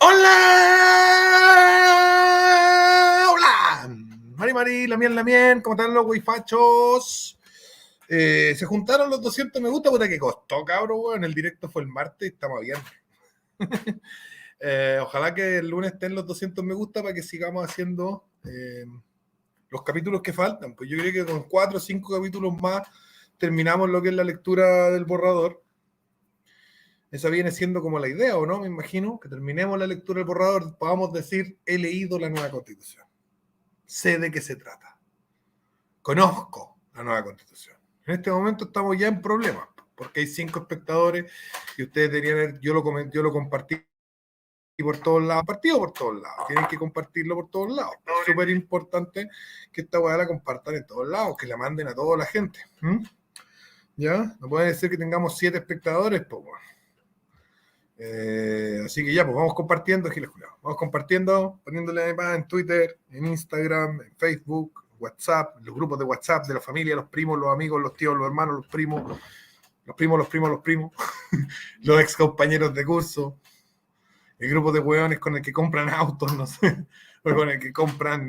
¡Hola! ¡Hola! Mari, la mien, ¿cómo están los guifachos? Se juntaron los 200 me gusta, puta que costó, cabrón, weón. El directo fue el martes y estamos bien. Ojalá que el lunes estén los 200 me gusta para que sigamos haciendo los capítulos que faltan. Pues yo creo que con 4 o 5 capítulos más terminamos lo que es la lectura del borrador. Esa viene siendo como la idea, ¿o no? Me imagino que terminemos la lectura del borrador, podamos decir, he leído la nueva Constitución. Sé de qué se trata. Conozco la nueva Constitución. En este momento estamos ya en problemas, porque hay 5 espectadores y ustedes deberían, yo lo compartí por todos lados, partido por todos lados. Tienen que compartirlo por todos lados. Es súper importante que esta weá la compartan en todos lados, que la manden a toda la gente. ¿Ya? No pueden decir que tengamos 7 espectadores, pues bueno. Así que ya, pues vamos compartiendo, Giles Julio. Vamos compartiendo, poniéndole en Twitter, en Instagram, en Facebook, WhatsApp, los grupos de WhatsApp de la familia, los primos, los amigos, los tíos, los hermanos, los primos, los ex compañeros de curso, el grupo de hueones con el que compran autos, no sé, o con el que compran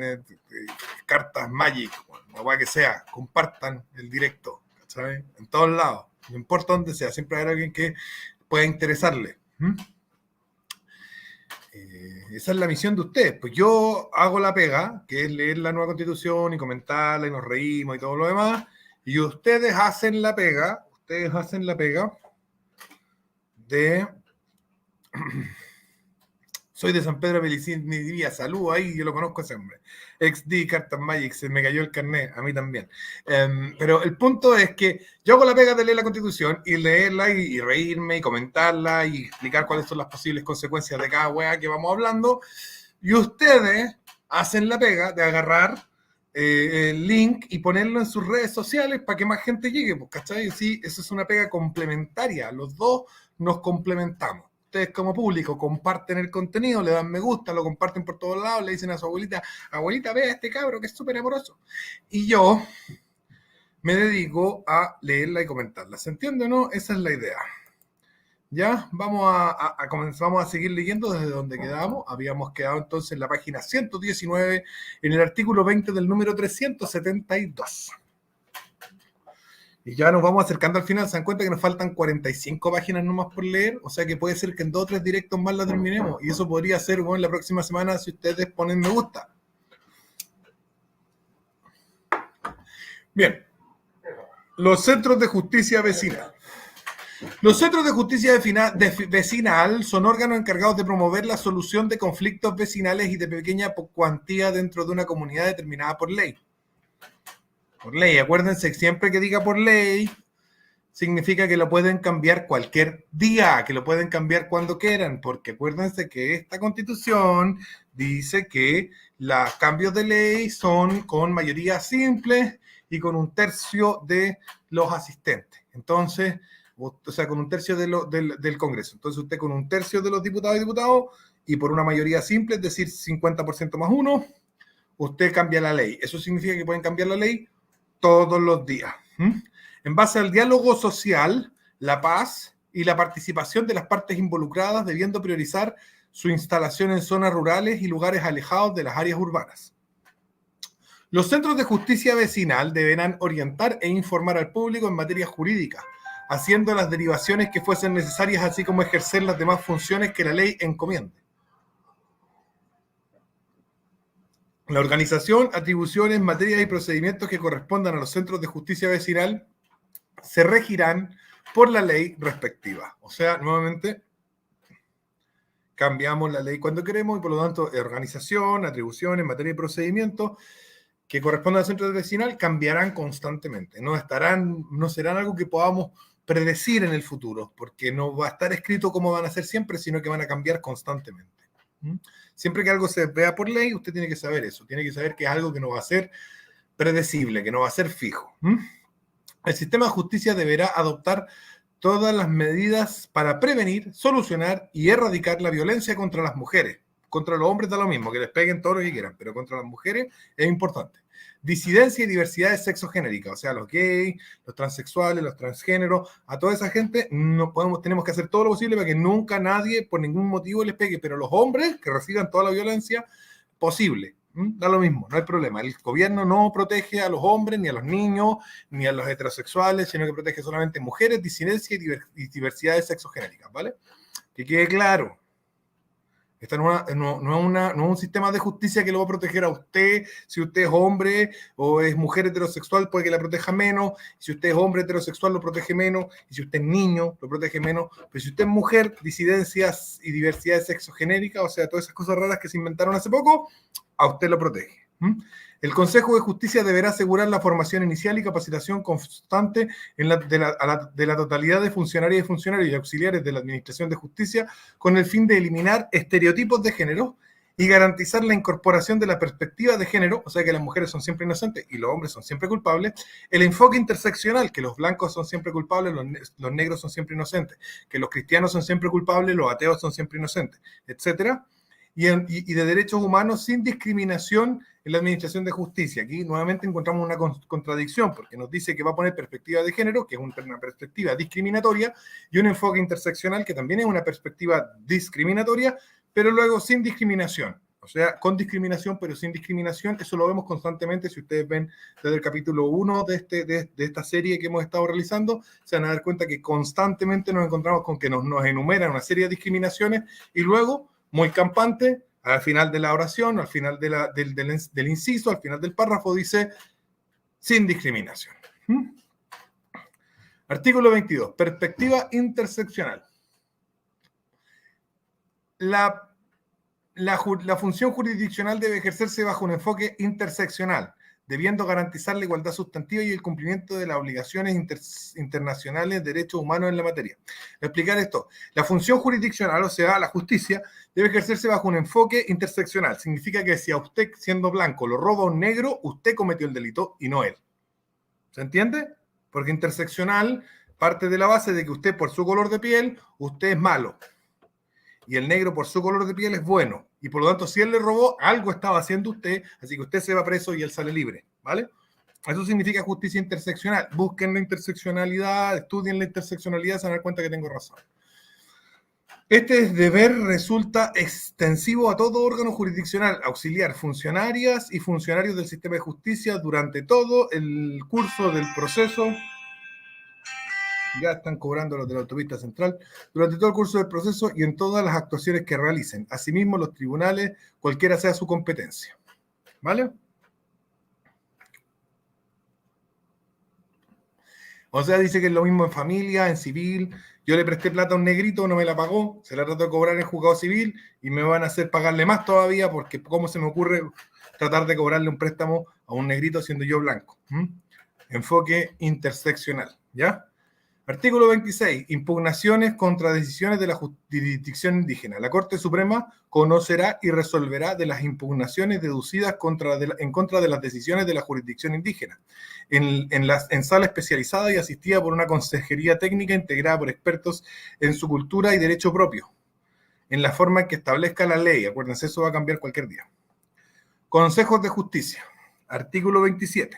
cartas Magic, o lo que sea, compartan el directo, ¿sabes? En todos lados, no importa dónde sea, siempre habrá alguien que pueda interesarle. Esa es la misión de ustedes. Pues yo hago la pega, que es leer la nueva Constitución y comentarla y nos reímos y todo lo demás, y ustedes hacen la pega de soy de San Pedro Pelicín, ni diría salud ahí, yo lo conozco ese hombre. XD, Cartas Magic, se me cayó el carnet, a mí también. Pero el punto es que yo hago la pega de leer la Constitución y leerla y reírme y comentarla y explicar cuáles son las posibles consecuencias de cada wea que vamos hablando. Y ustedes hacen la pega de agarrar el link y ponerlo en sus redes sociales para que más gente llegue, pues, ¿cachai? Sí, eso es una pega complementaria, los dos nos complementamos. Ustedes como público comparten el contenido, le dan me gusta, lo comparten por todos lados, le dicen a su abuelita, abuelita, ve a este cabro que es súper amoroso. Y yo me dedico a leerla y comentarla. ¿Se entiende o no? Esa es la idea. Ya, vamos a comenzar, vamos a seguir leyendo desde donde quedamos. Habíamos quedado entonces en la página 119, en el artículo 20 del número 372. Y ya nos vamos acercando al final. Se dan cuenta que nos faltan 45 páginas nomás por leer. O sea que puede ser que en 2 o 3 directos más la terminemos. Y eso podría ser, bueno, la próxima semana si ustedes ponen me gusta. Bien. Los centros de justicia vecinal. Los centros de justicia vecinal son órganos encargados de promover la solución de conflictos vecinales y de pequeña cuantía dentro de una comunidad determinada por ley. Por ley, acuérdense que siempre que diga por ley, significa que lo pueden cambiar cualquier día, que lo pueden cambiar cuando quieran, porque acuérdense que esta Constitución dice que los cambios de ley son con mayoría simple y con 1/3 de los asistentes. Entonces, o sea, con 1/3 del Congreso. Entonces, usted con 1/3 de los diputados y diputados y por una mayoría simple, es decir, 50% más 1, usted cambia la ley. Eso significa que pueden cambiar la ley todos los días. En base al diálogo social, la paz y la participación de las partes involucradas, debiendo priorizar su instalación en zonas rurales y lugares alejados de las áreas urbanas. Los centros de justicia vecinal deberán orientar e informar al público en materia jurídica, haciendo las derivaciones que fuesen necesarias, así como ejercer las demás funciones que la ley encomiende. La organización, atribuciones, materias y procedimientos que correspondan a los centros de justicia vecinal se regirán por la ley respectiva. O sea, nuevamente, cambiamos la ley cuando queremos y por lo tanto, organización, atribuciones, materia y procedimientos que correspondan al centro vecinal cambiarán constantemente. No serán algo que podamos predecir en el futuro, porque no va a estar escrito cómo van a ser siempre, sino que van a cambiar constantemente. Siempre que algo se vea por ley, usted tiene que saber eso, tiene que saber que es algo que no va a ser predecible, que no va a ser fijo. El sistema de justicia deberá adoptar todas las medidas para prevenir, solucionar y erradicar la violencia contra las mujeres. Contra los hombres da lo mismo, que les peguen todo lo que quieran, pero contra las mujeres es importante. disidencia y diversidad de sexo genérica, o sea, los gays, los transexuales, los transgéneros, a toda esa gente tenemos que hacer todo lo posible para que nunca nadie, por ningún motivo, les pegue, pero los hombres que reciban toda la violencia posible, da lo mismo, no hay problema. El gobierno no protege a los hombres, ni a los niños, ni a los heterosexuales, sino que protege solamente mujeres, disidencia y diversidad de sexo genérica, ¿vale? Que quede claro. Esta no es un sistema de justicia que lo va a proteger a usted. Si usted es hombre o es mujer heterosexual, puede que la proteja menos. Si usted es hombre heterosexual, lo protege menos. Y si usted es niño, lo protege menos. Pero si usted es mujer, disidencias y diversidad de sexo genérica, o sea, todas esas cosas raras que se inventaron hace poco, a usted lo protege. El Consejo de Justicia deberá asegurar la formación inicial y capacitación constante de la totalidad de funcionarias y funcionarios y auxiliares de la Administración de Justicia con el fin de eliminar estereotipos de género y garantizar la incorporación de la perspectiva de género, o sea que las mujeres son siempre inocentes y los hombres son siempre culpables, el enfoque interseccional, que los blancos son siempre culpables, los negros son siempre inocentes, que los cristianos son siempre culpables, los ateos son siempre inocentes, etcétera. Y de derechos humanos sin discriminación en la Administración de Justicia. Aquí nuevamente encontramos una contradicción, porque nos dice que va a poner perspectiva de género, que es una perspectiva discriminatoria, y un enfoque interseccional, que también es una perspectiva discriminatoria, pero luego sin discriminación. O sea, con discriminación, pero sin discriminación. Eso lo vemos constantemente. Si ustedes ven desde el capítulo 1 de esta serie que hemos estado realizando, se van a dar cuenta que constantemente nos encontramos con que nos enumeran una serie de discriminaciones y luego, muy campante, al final de la oración, al final del inciso, al final del párrafo, dice sin discriminación. Artículo 22. Perspectiva interseccional. La función jurisdiccional debe ejercerse bajo un enfoque interseccional, debiendo garantizar la igualdad sustantiva y el cumplimiento de las obligaciones internacionales de derechos humanos en la materia. Al explicar esto, la función jurisdiccional, o sea, la justicia, debe ejercerse bajo un enfoque interseccional. Significa que si a usted, siendo blanco, lo roba un negro, usted cometió el delito y no él. ¿Se entiende? Porque interseccional parte de la base de que usted, por su color de piel, usted es malo. Y el negro, por su color de piel, es bueno. Y por lo tanto, si él le robó, algo estaba haciendo usted, así que usted se va preso y él sale libre, ¿vale? Eso significa justicia interseccional. Busquen la interseccionalidad, estudien la interseccionalidad, se van a dar cuenta que tengo razón. Este deber resulta extensivo a todo órgano jurisdiccional, auxiliar, funcionarias y funcionarios del sistema de justicia durante todo el curso del proceso. Ya están cobrando los de la autopista central, durante todo el curso del proceso y en todas las actuaciones que realicen. Asimismo, los tribunales, cualquiera sea su competencia. ¿Vale? O sea, dice que es lo mismo en familia, en civil. Yo le presté plata a un negrito, no me la pagó, se la trato de cobrar en el juzgado civil y me van a hacer pagarle más todavía porque ¿cómo se me ocurre tratar de cobrarle un préstamo a un negrito siendo yo blanco? Enfoque interseccional, ¿ya? Artículo 26. Impugnaciones contra decisiones de la jurisdicción indígena. La Corte Suprema conocerá y resolverá de las impugnaciones deducidas en contra de las decisiones de la jurisdicción indígena en sala especializada y asistida por una consejería técnica integrada por expertos en su cultura y derecho propio, en la forma en que establezca la ley. Acuérdense, eso va a cambiar cualquier día. Consejos de justicia. Artículo 27.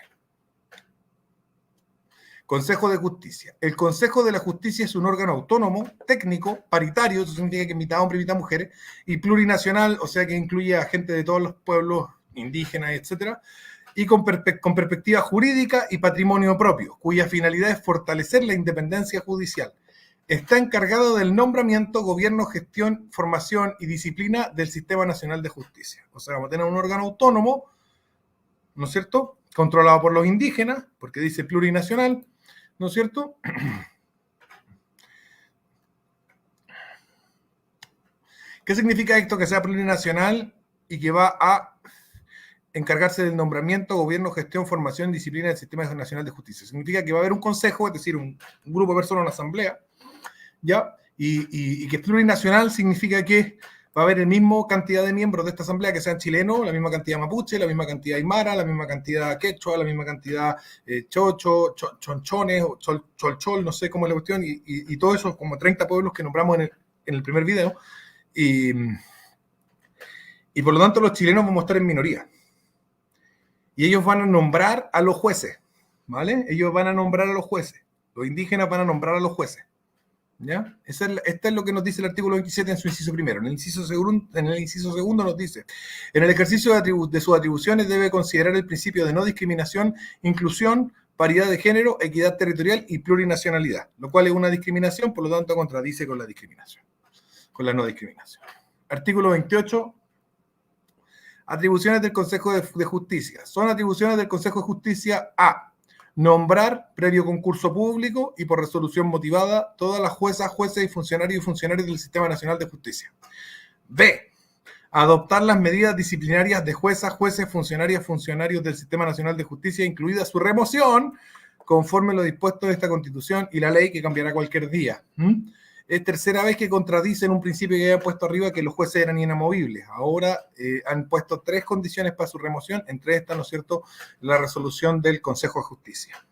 Consejo de Justicia. El Consejo de la Justicia es un órgano autónomo, técnico, paritario, eso significa que invita a hombres, invita a mujeres, y plurinacional, o sea que incluye a gente de todos los pueblos indígenas, etcétera, y con perspectiva jurídica y patrimonio propio, cuya finalidad es fortalecer la independencia judicial. Está encargado del nombramiento, gobierno, gestión, formación y disciplina del Sistema Nacional de Justicia. O sea, vamos a tener un órgano autónomo, ¿no es cierto?, controlado por los indígenas, porque dice plurinacional, ¿no es cierto? ¿Qué significa esto? Que sea plurinacional y que va a encargarse del nombramiento, gobierno, gestión, formación y disciplina del Sistema Nacional de Justicia. Significa que va a haber un consejo, es decir, un grupo de personas, una asamblea, ¿ya? Y que es plurinacional significa que va a haber la misma cantidad de miembros de esta asamblea que sean chilenos, la misma cantidad mapuche, la misma cantidad aymara, la misma cantidad quechua, la misma cantidad chocho, chonchones, cholchol, no sé cómo es la cuestión, y todos esos como 30 pueblos que nombramos en el primer video, y por lo tanto los chilenos vamos a estar en minoría. Y ellos van a nombrar a los jueces, ¿vale? Ellos van a nombrar a los jueces. Los indígenas van a nombrar a los jueces. ¿Ya? Este es lo que nos dice el artículo 27 en su inciso primero. En el inciso segundo nos dice: en el ejercicio de sus atribuciones debe considerar el principio de no discriminación, inclusión, paridad de género, equidad territorial y plurinacionalidad, lo cual es una discriminación, por lo tanto contradice con la discriminación, con la no discriminación. Artículo 28. Atribuciones del Consejo de Justicia. Son atribuciones del Consejo de Justicia a: nombrar, previo concurso público y por resolución motivada, todas las juezas, jueces y funcionarios del Sistema Nacional de Justicia. B. Adoptar las medidas disciplinarias de juezas, jueces, funcionarios del Sistema Nacional de Justicia, incluida su remoción, conforme lo dispuesto en esta Constitución y la ley, que cambiará cualquier día. Es tercera vez que contradicen un principio que había puesto arriba, que los jueces eran inamovibles. Ahora han puesto 3 condiciones para su remoción, entre estas, ¿no es cierto?, la resolución del Consejo de Justicia.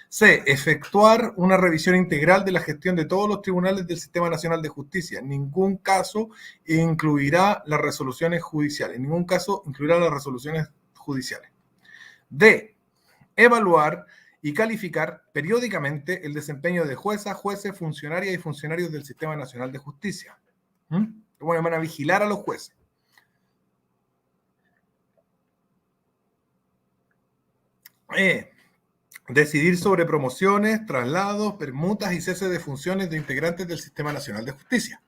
C. Efectuar una revisión integral de la gestión de todos los tribunales del Sistema Nacional de Justicia. En ningún caso incluirá las resoluciones judiciales. En ningún caso incluirá las resoluciones judiciales. D. Evaluar y calificar periódicamente el desempeño de juezas, jueces, funcionarias y funcionarios del Sistema Nacional de Justicia. Bueno, van a vigilar a los jueces. Decidir sobre promociones, traslados, permutas y cese de funciones de integrantes del Sistema Nacional de Justicia.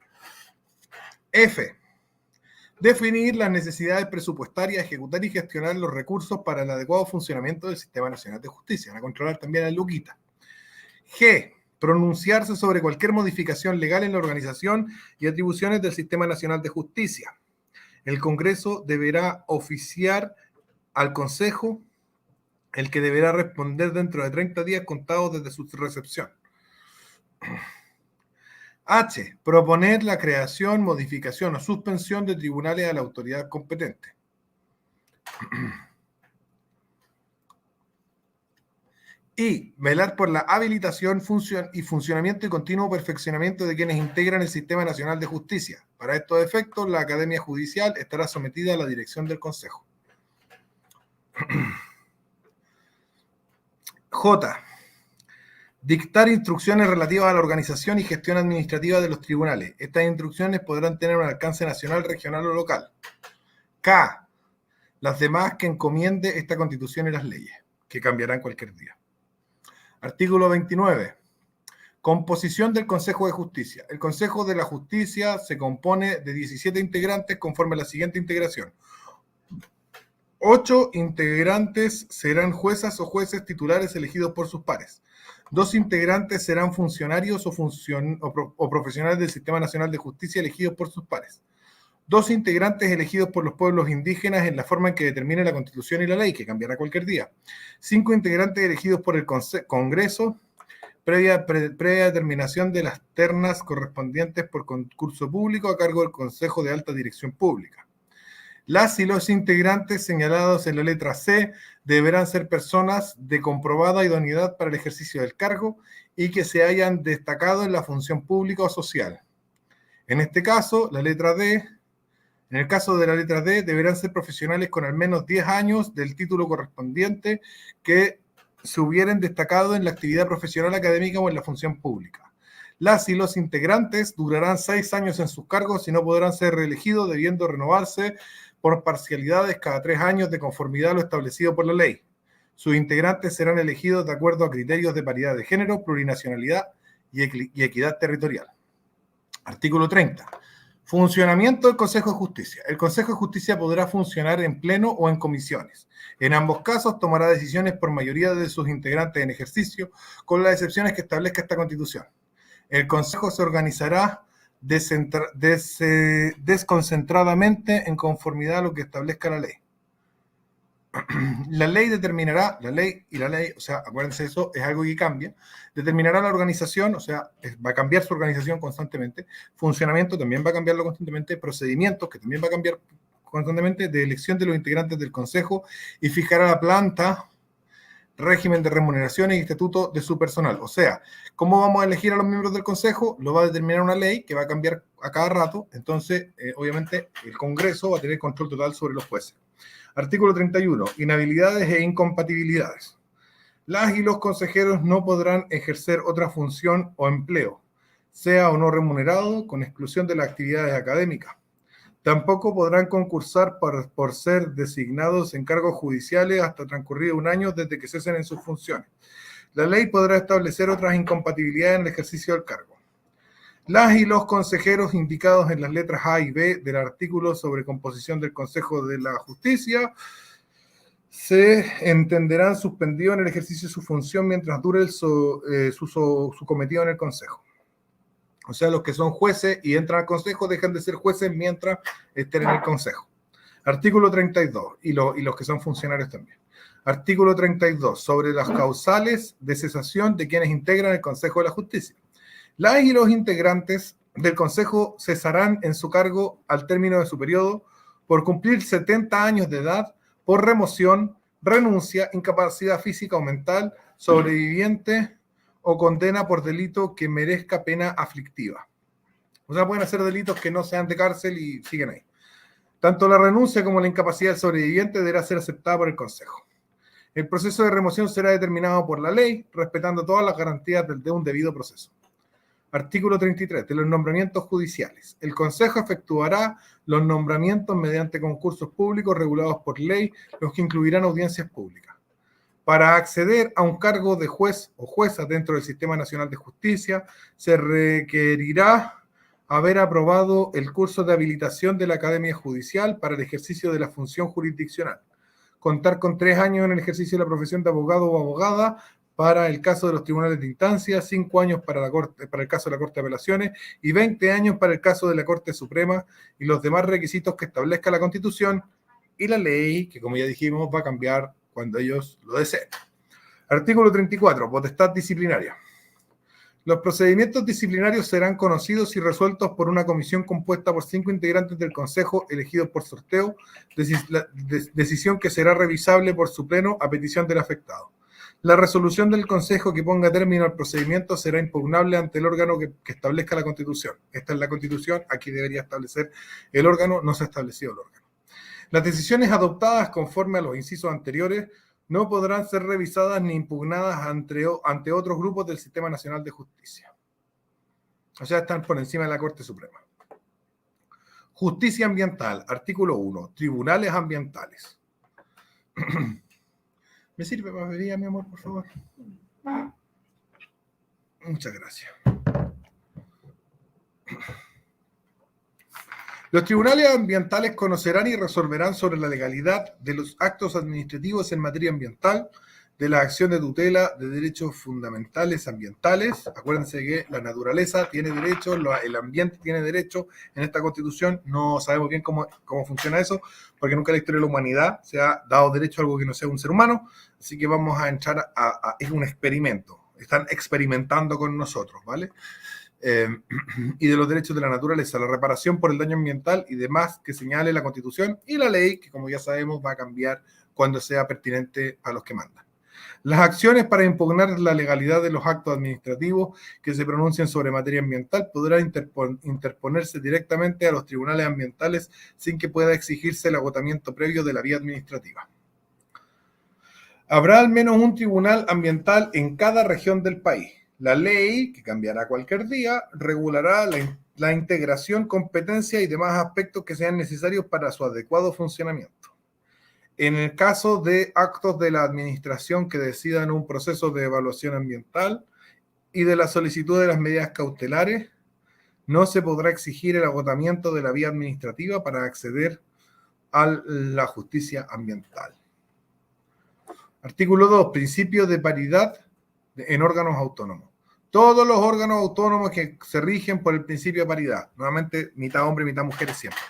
F. Definir las necesidades presupuestarias, ejecutar y gestionar los recursos para el adecuado funcionamiento del Sistema Nacional de Justicia. Van a controlar también a Luquita. G. Pronunciarse sobre cualquier modificación legal en la organización y atribuciones del Sistema Nacional de Justicia. El Congreso deberá oficiar al Consejo, el que deberá responder dentro de 30 días contados desde su recepción. H. Proponer la creación, modificación o suspensión de tribunales a la autoridad competente. Y velar por la habilitación, función y funcionamiento y continuo perfeccionamiento de quienes integran el Sistema Nacional de Justicia. Para estos efectos, la Academia Judicial estará sometida a la dirección del Consejo. J. Dictar instrucciones relativas a la organización y gestión administrativa de los tribunales. Estas instrucciones podrán tener un alcance nacional, regional o local. K. Las demás que encomiende esta Constitución y las leyes, que cambiarán cualquier día. Artículo 29. Composición del Consejo de Justicia. El Consejo de la Justicia se compone de 17 integrantes conforme a la siguiente integración. 8 integrantes serán juezas o jueces titulares elegidos por sus pares. 2 integrantes serán funcionarios o profesionales del Sistema Nacional de Justicia elegidos por sus pares. 2 integrantes elegidos por los pueblos indígenas en la forma en que determine la Constitución y la ley, que cambiará cualquier día. 5 integrantes elegidos por el Congreso, previa determinación de las ternas correspondientes por concurso público a cargo del Consejo de Alta Dirección Pública. Las y los integrantes señalados en la letra C deberán ser personas de comprobada idoneidad para el ejercicio del cargo y que se hayan destacado en la función pública o social. En este caso, en el caso de la letra D, deberán ser profesionales con al menos 10 años del título correspondiente que se hubieran destacado en la actividad profesional académica o en la función pública. Las y los integrantes durarán 6 años en sus cargos y no podrán ser reelegidos, debiendo renovarse por parcialidades cada 3 años de conformidad a lo establecido por la ley. Sus integrantes serán elegidos de acuerdo a criterios de paridad de género, plurinacionalidad y equidad territorial. Artículo 30. Funcionamiento del Consejo de Justicia. El Consejo de Justicia podrá funcionar en pleno o en comisiones. En ambos casos tomará decisiones por mayoría de sus integrantes en ejercicio, con las excepciones que establezca esta Constitución. El Consejo se organizará desconcentradamente en conformidad a lo que establezca la ley. La ley, o sea, acuérdense, eso es algo que cambia, determinará la organización, o sea, va a cambiar su organización constantemente, funcionamiento también va a cambiarlo constantemente, procedimientos que también va a cambiar constantemente, de elección de los integrantes del Consejo, y fijará la planta, régimen de remuneraciones y estatuto de su personal. O sea, ¿cómo vamos a elegir a los miembros del Consejo? Lo va a determinar una ley que va a cambiar a cada rato. Entonces, obviamente, el Congreso va a tener control total sobre los jueces. Artículo 31. Inhabilidades e incompatibilidades. Las y los consejeros no podrán ejercer otra función o empleo, sea o no remunerado, con exclusión de las actividades académicas. Tampoco podrán concursar por ser designados en cargos judiciales hasta transcurrido un año desde que cesen en sus funciones. La ley podrá establecer otras incompatibilidades en el ejercicio del cargo. Las y los consejeros indicados en las letras A y B del artículo sobre composición del Consejo de la Justicia se entenderán suspendidos en el ejercicio de su función mientras dure su cometido en el Consejo. O sea, los que son jueces y entran al Consejo dejan de ser jueces mientras estén en el Consejo. Artículo 32, y los que son funcionarios también. Artículo 32, sobre las causales de cesación de quienes integran el Consejo de la Justicia. Las y los integrantes del Consejo cesarán en su cargo al término de su periodo por cumplir 70 años de edad, por remoción, renuncia, incapacidad física o mental, sobreviviente o condena por delito que merezca pena aflictiva. O sea, pueden hacer delitos que no sean de cárcel y siguen ahí. Tanto la renuncia como la incapacidad del sobreviviente deberá ser aceptada por el Consejo. El proceso de remoción será determinado por la ley, respetando todas las garantías de un debido proceso. Artículo 33. De los nombramientos judiciales. El Consejo efectuará los nombramientos mediante concursos públicos regulados por ley, los que incluirán audiencias públicas. Para acceder a un cargo de juez o jueza dentro del Sistema Nacional de Justicia, se requerirá haber aprobado el curso de habilitación de la Academia Judicial para el ejercicio de la función jurisdiccional. Contar con 3 años en el ejercicio de la profesión de abogado o abogada para el caso de los tribunales de instancia, 5 años para el caso de la Corte de Apelaciones y 20 años para el caso de la Corte Suprema y los demás requisitos que establezca la Constitución y la ley, que como ya dijimos va a cambiar cuando ellos lo deseen. Artículo 34. Potestad disciplinaria. Los procedimientos disciplinarios serán conocidos y resueltos por una comisión compuesta por 5 integrantes del Consejo elegidos por sorteo, decisión que será revisable por su pleno a petición del afectado. La resolución del Consejo que ponga término al procedimiento será impugnable ante el órgano que establezca la Constitución. Esta es la Constitución, aquí debería establecer el órgano, no se ha establecido el órgano. Las decisiones adoptadas conforme a los incisos anteriores no podrán ser revisadas ni impugnadas ante otros grupos del Sistema Nacional de Justicia. O sea, están por encima de la Corte Suprema. Justicia ambiental, artículo 1. Tribunales ambientales. ¿Me sirve para bebida, mi amor, por favor? Muchas gracias. Los tribunales ambientales conocerán y resolverán sobre la legalidad de los actos administrativos en materia ambiental, de la acción de tutela de derechos fundamentales ambientales. Acuérdense que la naturaleza tiene derechos, el ambiente tiene derechos en esta Constitución. No sabemos bien cómo funciona eso, porque nunca en la historia de la humanidad se ha dado derecho a algo que no sea un ser humano. Así que vamos a entrar es un experimento. Están experimentando con nosotros, ¿vale? Y de los derechos de la naturaleza, la reparación por el daño ambiental y demás que señale la Constitución y la ley, que como ya sabemos va a cambiar cuando sea pertinente a los que mandan. Las acciones para impugnar la legalidad de los actos administrativos que se pronuncien sobre materia ambiental podrán interponerse directamente a los tribunales ambientales sin que pueda exigirse el agotamiento previo de la vía administrativa. Habrá al menos un tribunal ambiental en cada región del país. La ley, que cambiará cualquier día, regulará la integración, competencia y demás aspectos que sean necesarios para su adecuado funcionamiento. En el caso de actos de la administración que decidan un proceso de evaluación ambiental y de la solicitud de las medidas cautelares, no se podrá exigir el agotamiento de la vía administrativa para acceder a la justicia ambiental. Artículo 2. Principio de paridad en órganos autónomos. Todos los órganos autónomos que se rigen por el principio de paridad. Nuevamente, mitad hombres, mitad mujeres siempre.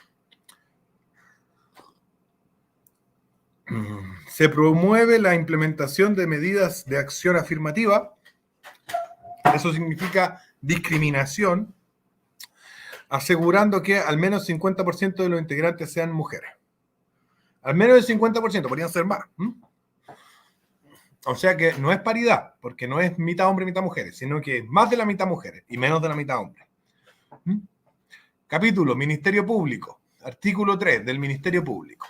Se promueve la implementación de medidas de acción afirmativa. Eso significa discriminación, asegurando que al menos 50% de los integrantes sean mujeres. Al menos el 50%, podrían ser más. O sea que no es paridad, porque no es mitad hombre, mitad mujeres, sino que es más de la mitad mujeres y menos de la mitad hombres. Capítulo, Ministerio Público. Artículo 3 del Ministerio Público.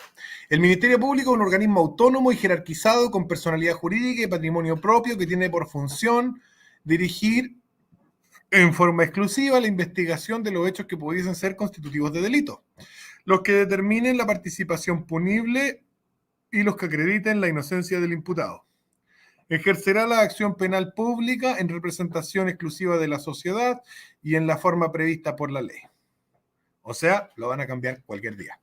El Ministerio Público es un organismo autónomo y jerarquizado con personalidad jurídica y patrimonio propio que tiene por función dirigir en forma exclusiva la investigación de los hechos que pudiesen ser constitutivos de delito, los que determinen la participación punible y los que acrediten la inocencia del imputado. Ejercerá la acción penal pública en representación exclusiva de la sociedad y en la forma prevista por la ley. O sea, lo van a cambiar cualquier día.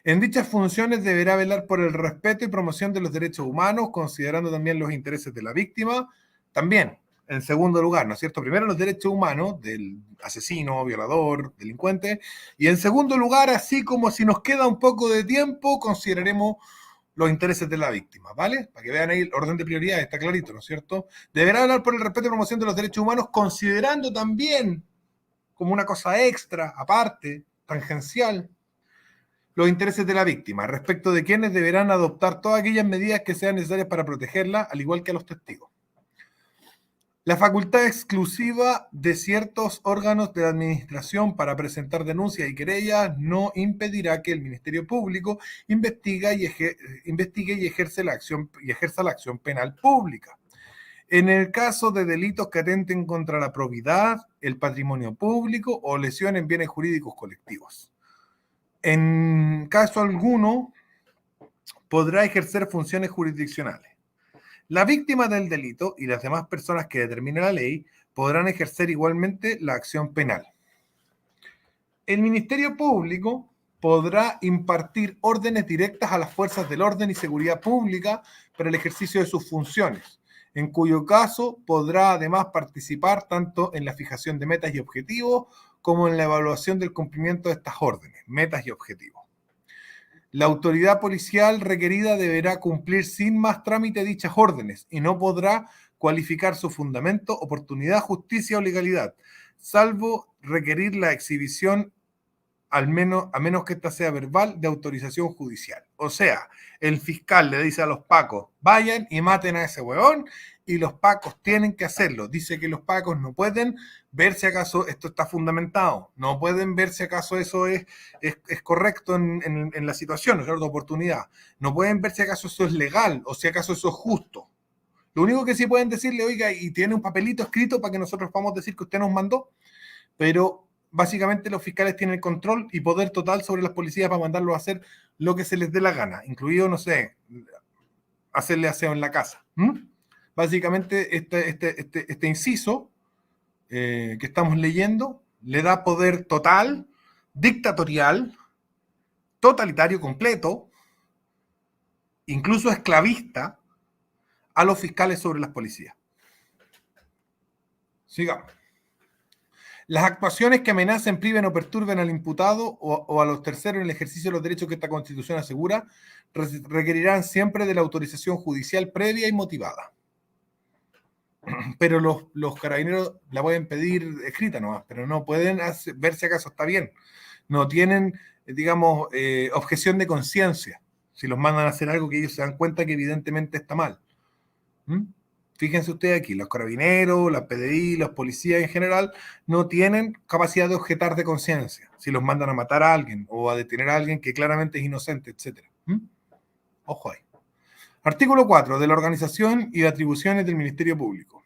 En dichas funciones deberá velar por el respeto y promoción de los derechos humanos, considerando también los intereses de la víctima. También, en segundo lugar, ¿no es cierto? Primero los derechos humanos del asesino, violador, delincuente. Y en segundo lugar, así como si nos queda un poco de tiempo, consideraremos los intereses de la víctima, ¿vale? Para que vean ahí el orden de prioridades, está clarito, ¿no es cierto? Deberá hablar por el respeto y promoción de los derechos humanos, considerando también, como una cosa extra, aparte, tangencial, los intereses de la víctima, respecto de quienes deberán adoptar todas aquellas medidas que sean necesarias para protegerla, al igual que a los testigos. La facultad exclusiva de ciertos órganos de la administración para presentar denuncias y querellas no impedirá que el Ministerio Público investigue y ejerza la acción penal pública. En el caso de delitos que atenten contra la probidad, el patrimonio público o lesionen bienes jurídicos colectivos. En caso alguno, podrá ejercer funciones jurisdiccionales. La víctima del delito y las demás personas que determine la ley podrán ejercer igualmente la acción penal. El Ministerio Público podrá impartir órdenes directas a las fuerzas del orden y seguridad pública para el ejercicio de sus funciones, en cuyo caso podrá además participar tanto en la fijación de metas y objetivos como en la evaluación del cumplimiento de estas órdenes, metas y objetivos. La autoridad policial requerida deberá cumplir sin más trámite dichas órdenes y no podrá cualificar su fundamento, oportunidad, justicia o legalidad, salvo requerir la exhibición, a menos que esta sea verbal, de autorización judicial. O sea, el fiscal le dice a los pacos, vayan y maten a ese huevón, y los pacos tienen que hacerlo. Dice que los pacos no pueden ver si acaso esto está fundamentado, no pueden ver si acaso eso es correcto en la situación, ¿no? De oportunidad. No pueden ver si acaso eso es legal o si acaso eso es justo. Lo único que sí pueden decirle, oiga, y tiene un papelito escrito para que nosotros podamos decir que usted nos mandó, pero básicamente los fiscales tienen control y poder total sobre las policías para mandarlos a hacer lo que se les dé la gana, incluido, no sé, hacerle aseo en la casa. Básicamente este inciso que estamos leyendo le da poder total, dictatorial, totalitario completo, incluso esclavista, a los fiscales sobre las policías. Sigamos. Las actuaciones que amenacen, priven o perturben al imputado o a los terceros en el ejercicio de los derechos que esta Constitución asegura requerirán siempre de la autorización judicial previa y motivada. Pero los carabineros la pueden pedir escrita nomás, pero no pueden ver si acaso está bien. No tienen, digamos, objeción de conciencia si los mandan a hacer algo que ellos se dan cuenta que evidentemente está mal. Fíjense ustedes aquí, los carabineros, la PDI, los policías en general, no tienen capacidad de objetar de conciencia si los mandan a matar a alguien o a detener a alguien que claramente es inocente, etc. Ojo ahí. Artículo 4 de la organización y atribuciones del Ministerio Público.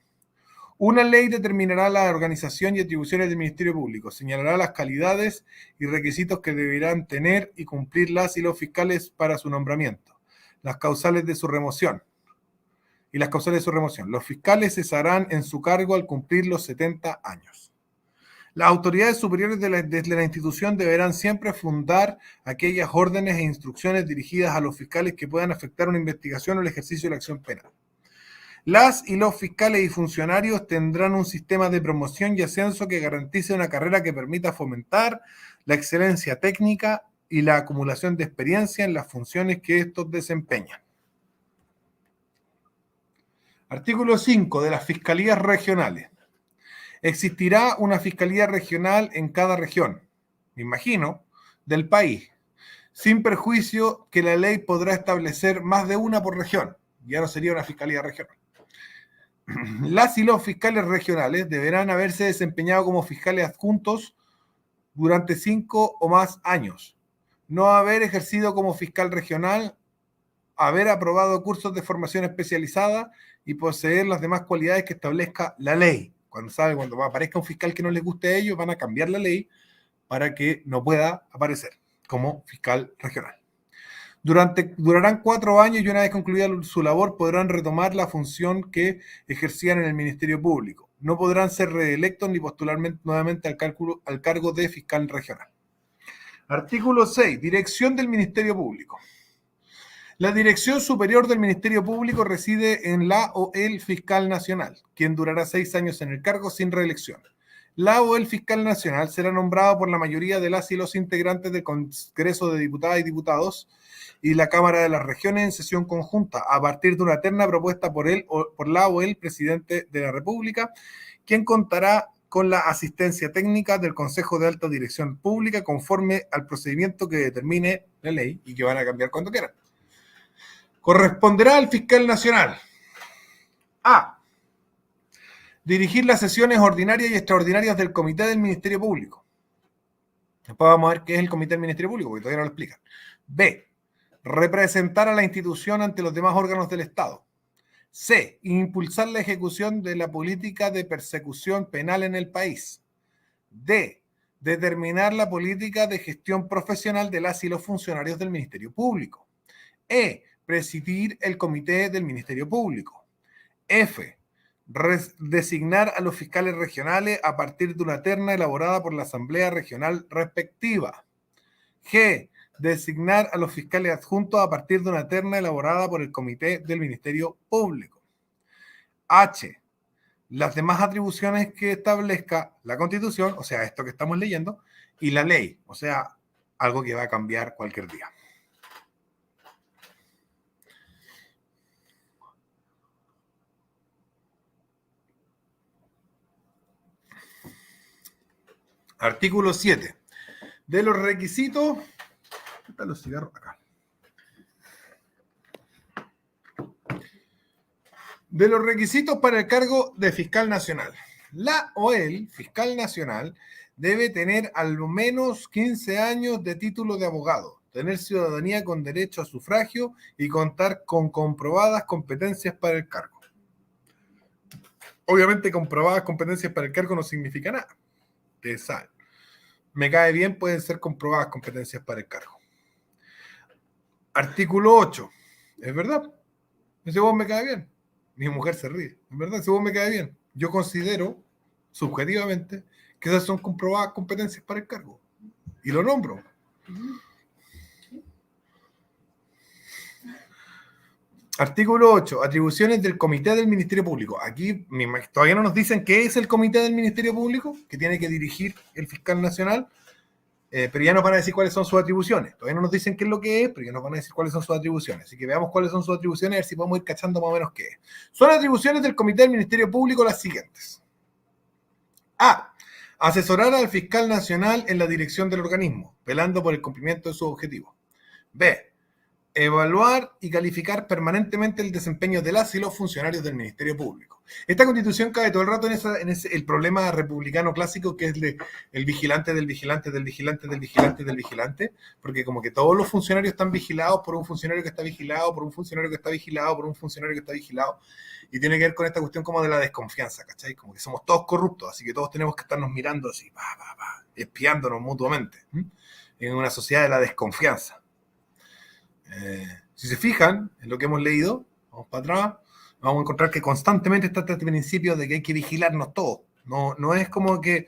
Una ley determinará la organización y atribuciones del Ministerio Público, señalará las calidades y requisitos que deberán tener y cumplir las y los fiscales para su nombramiento, las causales de su remoción. Los fiscales cesarán en su cargo al cumplir los 70 años. Las autoridades superiores de la institución deberán siempre fundar aquellas órdenes e instrucciones dirigidas a los fiscales que puedan afectar una investigación o el ejercicio de la acción penal. Las y los fiscales y funcionarios tendrán un sistema de promoción y ascenso que garantice una carrera que permita fomentar la excelencia técnica y la acumulación de experiencia en las funciones que estos desempeñan. Artículo 5 de las fiscalías regionales. Existirá una fiscalía regional en cada región, me imagino, del país, sin perjuicio que la ley podrá establecer más de una por región. Ya no sería una fiscalía regional. Las y los fiscales regionales deberán haberse desempeñado como fiscales adjuntos durante 5 o más años, no haber ejercido como fiscal regional, haber aprobado cursos de formación especializada y poseer las demás cualidades que establezca la ley. Cuando aparezca un fiscal que no les guste a ellos, van a cambiar la ley para que no pueda aparecer como fiscal regional. Durarán 4 años y una vez concluida su labor podrán retomar la función que ejercían en el Ministerio Público. No podrán ser reelectos ni postular nuevamente al cargo de fiscal regional. Artículo 6. Dirección del Ministerio Público. La dirección superior del Ministerio Público reside en la o el fiscal nacional, quien durará 6 años en el cargo sin reelección. La o el fiscal nacional será nombrado por la mayoría de las y los integrantes del Congreso de Diputadas y Diputados y la Cámara de las Regiones en sesión conjunta, a partir de una terna propuesta por la o el presidente de la República, quien contará con la asistencia técnica del Consejo de Alta Dirección Pública conforme al procedimiento que determine la ley y que van a cambiar cuando quieran. Corresponderá al fiscal nacional a dirigir las sesiones ordinarias y extraordinarias del Comité del Ministerio Público. Después vamos a ver qué es el Comité del Ministerio Público, porque todavía no lo explican. B. Representar a la institución ante los demás órganos del Estado. C. Impulsar la ejecución de la política de persecución penal en el país. D. Determinar la política de gestión profesional de las y los funcionarios del Ministerio Público. E. Presidir el Comité del Ministerio Público. F. Designar a los fiscales regionales a partir de una terna elaborada por la Asamblea Regional respectiva. G. Designar a los fiscales adjuntos a partir de una terna elaborada por el Comité del Ministerio Público. H. Las demás atribuciones que establezca la Constitución, o sea, esto que estamos leyendo, y la ley, o sea, algo que va a cambiar cualquier día. Artículo 7. De los requisitos... ¿Dónde están los cigarros? Acá. De los requisitos para el cargo de fiscal nacional. La o el fiscal nacional debe tener al menos 15 años de título de abogado, tener ciudadanía con derecho a sufragio y contar con comprobadas competencias para el cargo. Obviamente, comprobadas competencias para el cargo no significa nada. Ustedes saben. Me cae bien, pueden ser comprobadas competencias para el cargo. Artículo 8. ¿Es verdad? Ese vos me cae bien. Mi mujer se ríe. ¿Es verdad? Ese vos me cae bien. Yo considero, subjetivamente, que esas son comprobadas competencias para el cargo. Y lo nombro. Artículo 8. Atribuciones del Comité del Ministerio Público. Aquí todavía no nos dicen qué es el Comité del Ministerio Público, que tiene que dirigir el fiscal nacional, pero ya nos van a decir cuáles son sus atribuciones. Todavía no nos dicen qué es lo que es, pero ya nos van a decir cuáles son sus atribuciones. Así que veamos cuáles son sus atribuciones, a ver si podemos ir cachando más o menos qué es. Son atribuciones del Comité del Ministerio Público las siguientes. A. Asesorar al fiscal nacional en la dirección del organismo, velando por el cumplimiento de sus objetivos. B. Evaluar y calificar permanentemente el desempeño de las y los funcionarios del Ministerio Público. Esta constitución cae todo el rato en el problema republicano clásico, que es el vigilante del vigilante del vigilante del vigilante del vigilante, porque como que todos los funcionarios están vigilados por un funcionario que está vigilado, por un funcionario que está vigilado, por un funcionario que está vigilado, y tiene que ver con esta cuestión como de la desconfianza, ¿cachai? Como que somos todos corruptos, así que todos tenemos que estarnos mirando así, espiándonos mutuamente, en una sociedad de la desconfianza. Si se fijan en lo que hemos leído, vamos para atrás, vamos a encontrar que constantemente está este principio de que hay que vigilarnos todos. No es como que,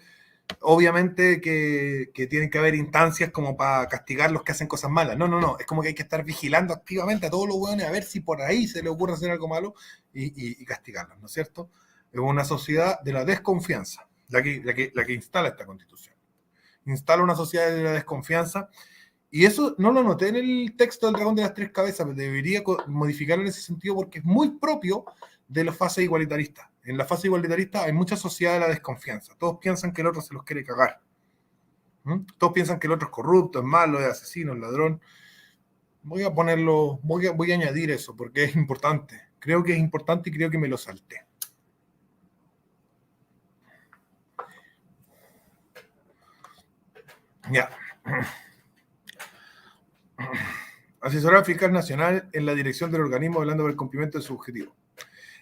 obviamente, que tienen que haber instancias como para castigar los que hacen cosas malas. No. Es como que hay que estar vigilando activamente a todos los hueones a ver si por ahí se les ocurre hacer algo malo y castigarlos, ¿no es cierto? Es una sociedad de la desconfianza, la que instala esta constitución. Instala una sociedad de la desconfianza. Y eso no lo noté en el texto del Dragón de las Tres Cabezas, pero debería modificarlo en ese sentido porque es muy propio de la fase igualitarista. En la fase igualitarista hay mucha sociedad de la desconfianza. Todos piensan que el otro se los quiere cagar. Todos piensan que el otro es corrupto, es malo, es asesino, es ladrón. Voy a añadir eso porque es importante. Creo que es importante y creo que me lo salté. Ya. Asesorar al fiscal nacional en la dirección del organismo hablando del cumplimiento de su objetivo.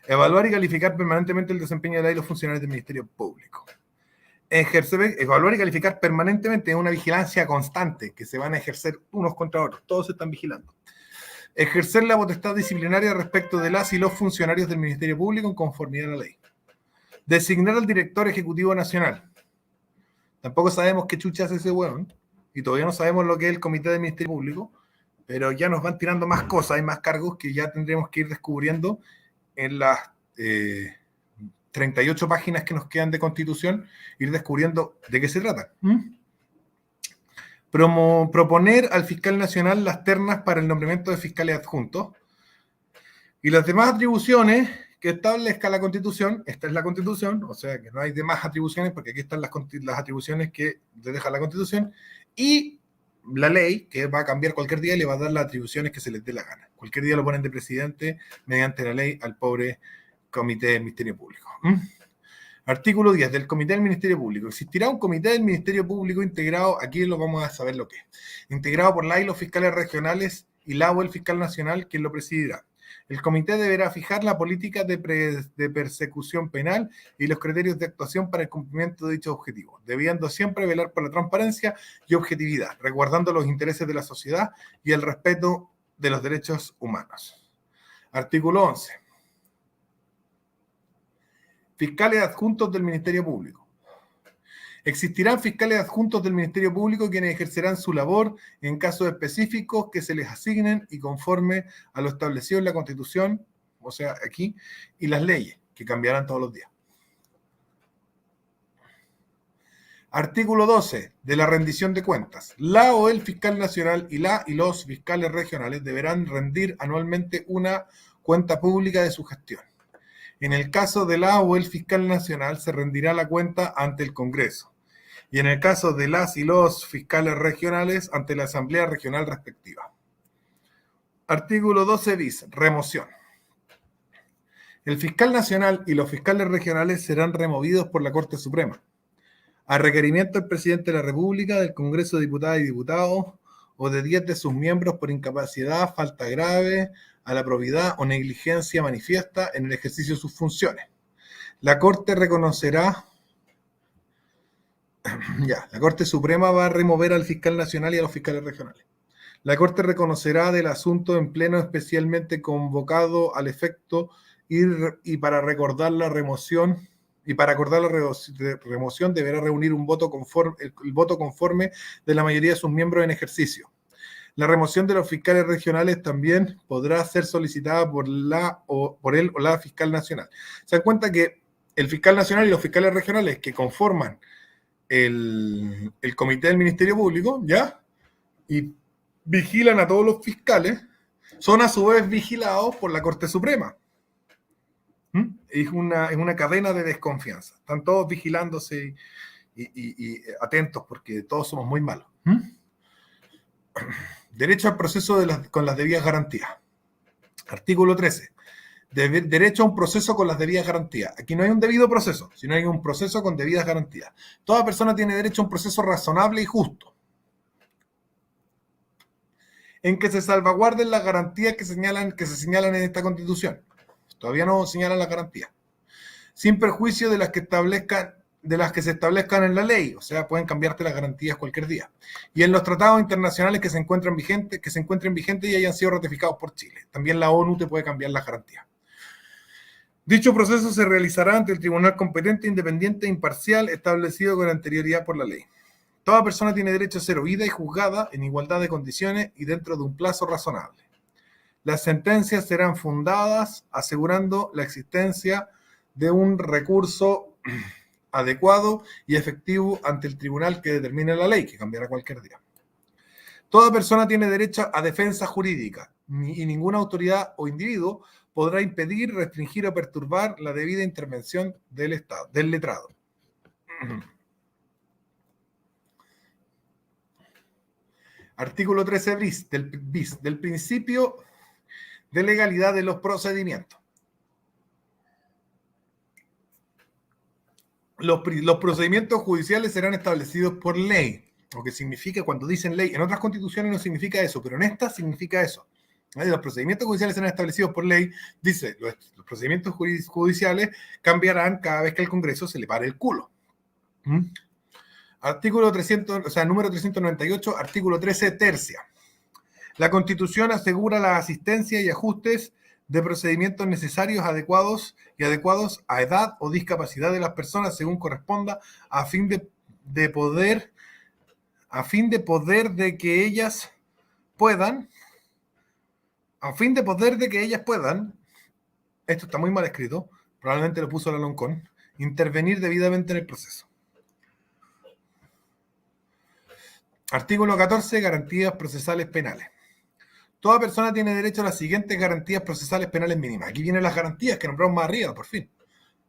Evaluar y calificar permanentemente el desempeño de la ley de los funcionarios del Ministerio Público. Evaluar y calificar permanentemente es una vigilancia constante que se van a ejercer unos contra otros. Todos se están vigilando. Ejercer la potestad disciplinaria respecto de las y los funcionarios del Ministerio Público en conformidad a la ley. Designar al director ejecutivo nacional. Tampoco sabemos qué chucha hace ese hueón. Y todavía no sabemos lo que es el comité del Ministerio Público. Pero ya nos van tirando más cosas, hay más cargos que ya tendremos que ir descubriendo en las 38 páginas que nos quedan de Constitución, ir descubriendo de qué se trata. Proponer al fiscal nacional las ternas para el nombramiento de fiscales adjuntos y las demás atribuciones que establezca la Constitución. Esta es la Constitución, o sea que no hay demás atribuciones porque aquí están las atribuciones que le deja la Constitución y la ley, que va a cambiar cualquier día y le va a dar las atribuciones que se les dé la gana. Cualquier día lo ponen de presidente mediante la ley al pobre comité del Ministerio Público. Artículo 10 del comité del Ministerio Público. Existirá un comité del Ministerio Público integrado, aquí lo vamos a saber lo que es, integrado por la y los fiscales regionales y la o el fiscal nacional, quien lo presidirá. El comité deberá fijar la política de persecución penal y los criterios de actuación para el cumplimiento de dichos objetivos, debiendo siempre velar por la transparencia y objetividad, resguardando los intereses de la sociedad y el respeto de los derechos humanos. Artículo 11. Fiscales adjuntos del Ministerio Público. Existirán fiscales adjuntos del Ministerio Público quienes ejercerán su labor en casos específicos que se les asignen y conforme a lo establecido en la Constitución, o sea, aquí, y las leyes, que cambiarán todos los días. Artículo 12 de la rendición de cuentas. La o el fiscal nacional y la y los fiscales regionales deberán rendir anualmente una cuenta pública de su gestión. En el caso de la o el fiscal nacional se rendirá la cuenta ante el Congreso. Y en el caso de las y los fiscales regionales, ante la Asamblea Regional respectiva. Artículo 12 bis, remoción. El fiscal nacional y los fiscales regionales serán removidos por la Corte Suprema, a requerimiento del presidente de la República, del Congreso de Diputadas y Diputados, o de 10 de sus miembros por incapacidad, falta grave a la probidad o negligencia manifiesta en el ejercicio de sus funciones. La Corte reconocerá... la Corte Suprema va a remover al fiscal nacional y a los fiscales regionales. La Corte reconocerá del asunto en pleno especialmente convocado al efecto y para recordar la remoción y para acordar la remoción deberá reunir un voto conforme, el voto conforme de la mayoría de sus miembros en ejercicio. La remoción de los fiscales regionales también podrá ser solicitada por él o la fiscal nacional. Se dan cuenta que el fiscal nacional y los fiscales regionales que conforman el comité del Ministerio Público, ¿ya? Y vigilan a todos los fiscales, son a su vez vigilados por la Corte Suprema. Es una cadena de desconfianza. Están todos vigilándose y atentos porque todos somos muy malos. Derecho al proceso con las debidas garantías. Artículo 13. Derecho a un proceso con las debidas garantías. Aquí no hay un debido proceso, sino hay un proceso con debidas garantías. Toda persona tiene derecho a un proceso razonable y justo, en que se salvaguarden las garantías que se señalan en esta Constitución. Todavía no señalan las garantías. Sin perjuicio de las que se establezcan en la ley, o sea, pueden cambiarte las garantías cualquier día. Y en los tratados internacionales que se encuentren vigentes y hayan sido ratificados por Chile. También la ONU te puede cambiar las garantías. Dicho proceso se realizará ante el tribunal competente, independiente e imparcial establecido con anterioridad por la ley. Toda persona tiene derecho a ser oída y juzgada en igualdad de condiciones y dentro de un plazo razonable. Las sentencias serán fundadas asegurando la existencia de un recurso adecuado y efectivo ante el tribunal que determine la ley, que cambiará cualquier día. Toda persona tiene derecho a defensa jurídica y ninguna autoridad o individuo podrá impedir, restringir o perturbar la debida intervención del letrado. Artículo 13 bis del principio de legalidad de los procedimientos. Los procedimientos judiciales serán establecidos por ley. o que significa cuando dicen ley. En otras constituciones no significa eso, pero en esta significa eso. Los procedimientos judiciales serán establecidos por ley, dice, los procedimientos judiciales cambiarán cada vez que al Congreso se le pare el culo. ¿Mm? Artículo 300, o sea, número 398, artículo 13, tercia. La Constitución asegura la asistencia y ajustes de procedimientos necesarios, adecuados a edad o discapacidad de las personas según corresponda, a fin de poder de que ellas puedan, esto está muy mal escrito, probablemente lo puso la Loncón, intervenir debidamente en el proceso. Artículo 14, garantías procesales penales. Toda persona tiene derecho a las siguientes garantías procesales penales mínimas. Aquí vienen las garantías que nombramos más arriba, por fin.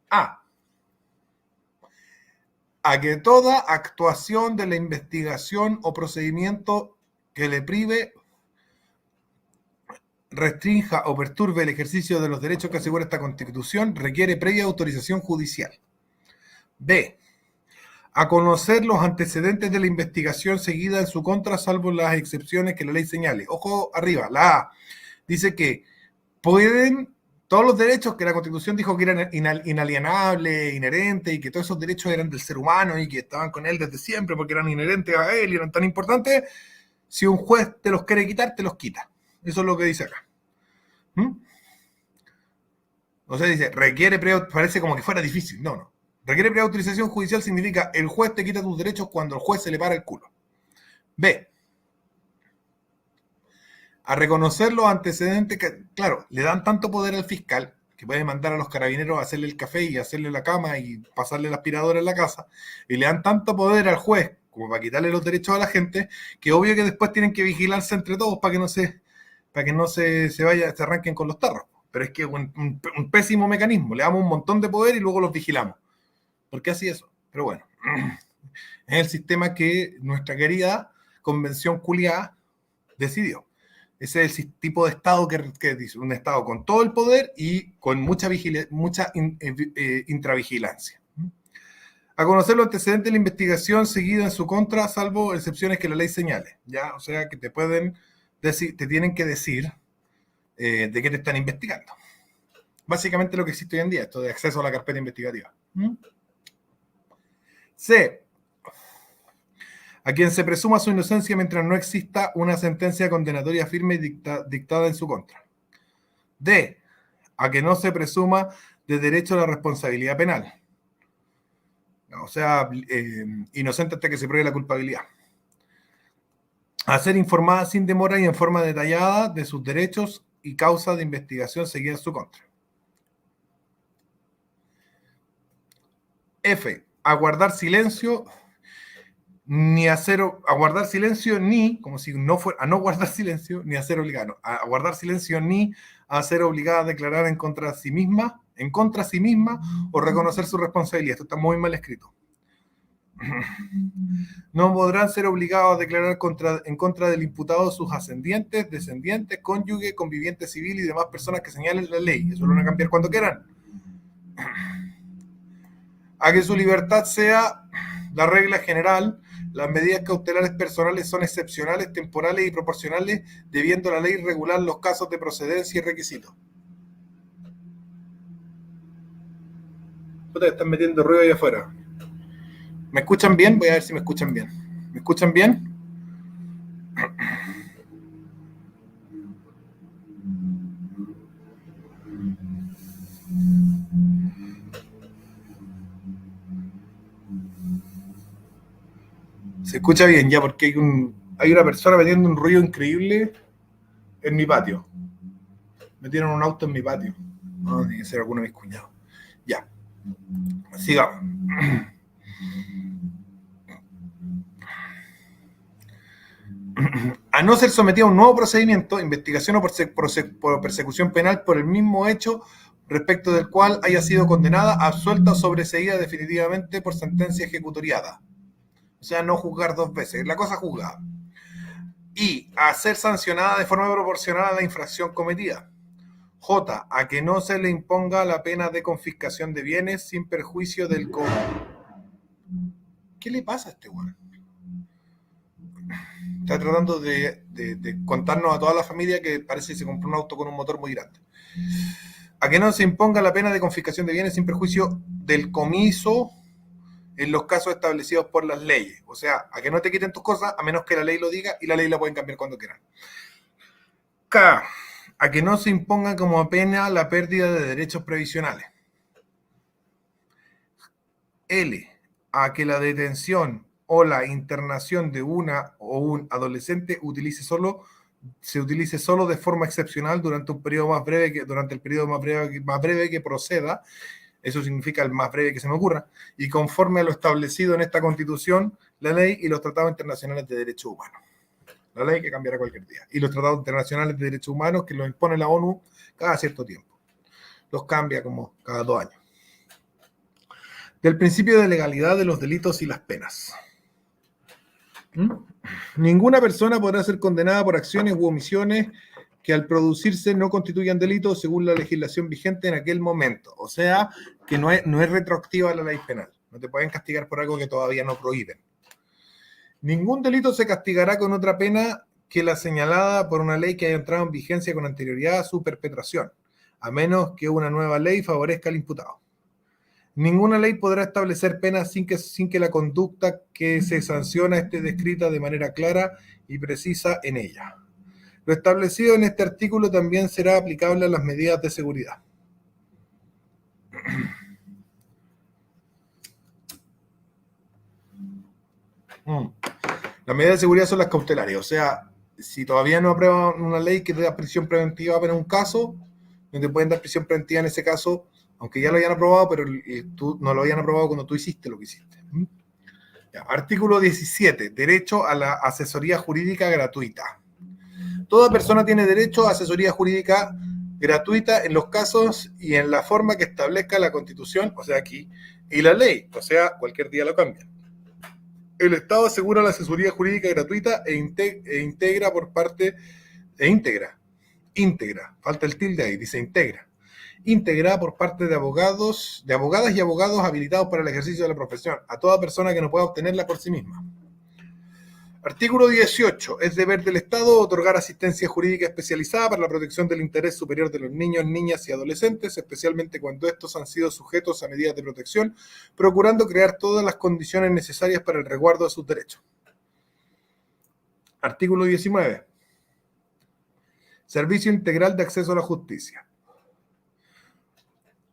A que toda actuación de la investigación o procedimiento que le prive, restrinja o perturbe el ejercicio de los derechos que asegura esta Constitución requiere previa autorización judicial. B. A conocer los antecedentes de la investigación seguida en su contra, salvo las excepciones que la ley señale. Ojo arriba, la A dice que pueden, todos los derechos que la Constitución dijo que eran inalienables, inherentes, y que todos esos derechos eran del ser humano y que estaban con él desde siempre porque eran inherentes a él y eran tan importantes, si un juez te los quiere quitar, te los quita. Eso es lo que dice acá. O sea, dice, parece como que fuera difícil. No. Requiere preautorización judicial significa el juez te quita tus derechos cuando el juez se le para el culo. B. A reconocer los antecedentes que, claro, le dan tanto poder al fiscal que puede mandar a los carabineros a hacerle el café y hacerle la cama y pasarle la aspiradora en la casa, y le dan tanto poder al juez como para quitarle los derechos a la gente, que obvio que después tienen que vigilarse entre todos para que no se arranquen con los tarros. Pero es que es un pésimo mecanismo. Le damos un montón de poder y luego los vigilamos. ¿Por qué así eso? Pero bueno, es el sistema que nuestra querida convención culiada decidió. Ese es el tipo de Estado que dice, un Estado con todo el poder y con mucha intravigilancia. A conocer los antecedentes de la investigación seguida en su contra, salvo excepciones que la ley señale. ¿Ya? O sea, que te tienen que decir de qué te están investigando. Básicamente lo que existe hoy en día, esto de acceso a la carpeta investigativa. C. A quien se presuma su inocencia mientras no exista una sentencia condenatoria firme y dictada en su contra. D. A que no se presuma de derecho a la responsabilidad penal. O sea, inocente hasta que se pruebe la culpabilidad. A ser informada sin demora y en forma detallada de sus derechos y causas de investigación seguida en su contra. F. A guardar silencio ni como si no fuera, a no guardar silencio, ni a ser obligado, a guardar silencio, ni a ser obligada a declarar en contra de sí misma, o reconocer su responsabilidad. Esto está muy mal escrito. No podrán ser obligados a declarar en contra del imputado sus ascendientes, descendientes, cónyuge, conviviente civil y demás personas que señalen la ley. Eso lo van a cambiar cuando quieran. A que su libertad sea la regla general. Las medidas cautelares personales son excepcionales, temporales y proporcionales, debiendo la ley regular los casos de procedencia y requisitos. Puta, están metiendo ruido ahí afuera. ¿Me escuchan bien? Voy a ver si me escuchan bien. ¿Me escuchan bien? Se escucha bien ya, porque hay una persona metiendo un ruido increíble en mi patio. Metieron un auto en mi patio. No, tiene que ser alguno de mis cuñados. Ya. Sigamos. A no ser sometido a un nuevo procedimiento, investigación o por persecución penal por el mismo hecho respecto del cual haya sido condenada, absuelta o sobreseída definitivamente por sentencia ejecutoriada. O sea, no juzgar dos veces, la cosa juzgada. Y a ser sancionada de forma proporcional a la infracción cometida. J. A que no se le imponga la pena de confiscación de bienes sin perjuicio del cobro. ¿Qué le pasa a este weón? Está tratando de contarnos a toda la familia que parece que se compró un auto con un motor muy grande. A que no se imponga la pena de confiscación de bienes sin perjuicio del comiso en los casos establecidos por las leyes. O sea, a que no te quiten tus cosas a menos que la ley lo diga, y la ley la pueden cambiar cuando quieran. K. A que no se imponga como pena la pérdida de derechos previsionales. L. A que la detención o la internación de una o un adolescente se utilice solo de forma excepcional durante un periodo más breve durante el periodo más breve que proceda. Eso significa el más breve que se me ocurra, y conforme a lo establecido en esta Constitución, la ley y los tratados internacionales de derechos humanos. La ley que cambiará cualquier día. Y los tratados internacionales de derechos humanos que los impone la ONU cada cierto tiempo. Los cambia como cada 2 años. Del principio de legalidad de los delitos y las penas. Ninguna persona podrá ser condenada por acciones u omisiones que al producirse no constituyan delitos según la legislación vigente en aquel momento. O sea, que no es retroactiva la ley penal. No te pueden castigar por algo que todavía no prohíben. Ningún delito se castigará con otra pena que la señalada por una ley que haya entrado en vigencia con anterioridad a su perpetración, a menos que una nueva ley favorezca al imputado. Ninguna ley podrá establecer penas sin que la conducta que se sanciona esté descrita de manera clara y precisa en ella. Lo establecido en este artículo también será aplicable a las medidas de seguridad. Las medidas de seguridad son las cautelares, o sea, si todavía no aprueban una ley que te da prisión preventiva para un caso, no te pueden dar prisión preventiva en ese caso, aunque ya lo hayan aprobado, pero tú no lo hayan aprobado cuando tú hiciste lo que hiciste. Ya, artículo 17, derecho a la asesoría jurídica gratuita. Toda persona tiene derecho a asesoría jurídica gratuita en los casos y en la forma que establezca la Constitución, o sea, aquí, y la ley, o sea, cualquier día lo cambia. El Estado asegura la asesoría jurídica gratuita integra, falta el tilde ahí, dice integra por parte de abogadas y abogados habilitados para el ejercicio de la profesión, a toda persona que no pueda obtenerla por sí misma. Artículo 18. Es deber del Estado otorgar asistencia jurídica especializada para la protección del interés superior de los niños, niñas y adolescentes, especialmente cuando estos han sido sujetos a medidas de protección, procurando crear todas las condiciones necesarias para el resguardo de sus derechos. Artículo 19. Servicio integral de acceso a la justicia.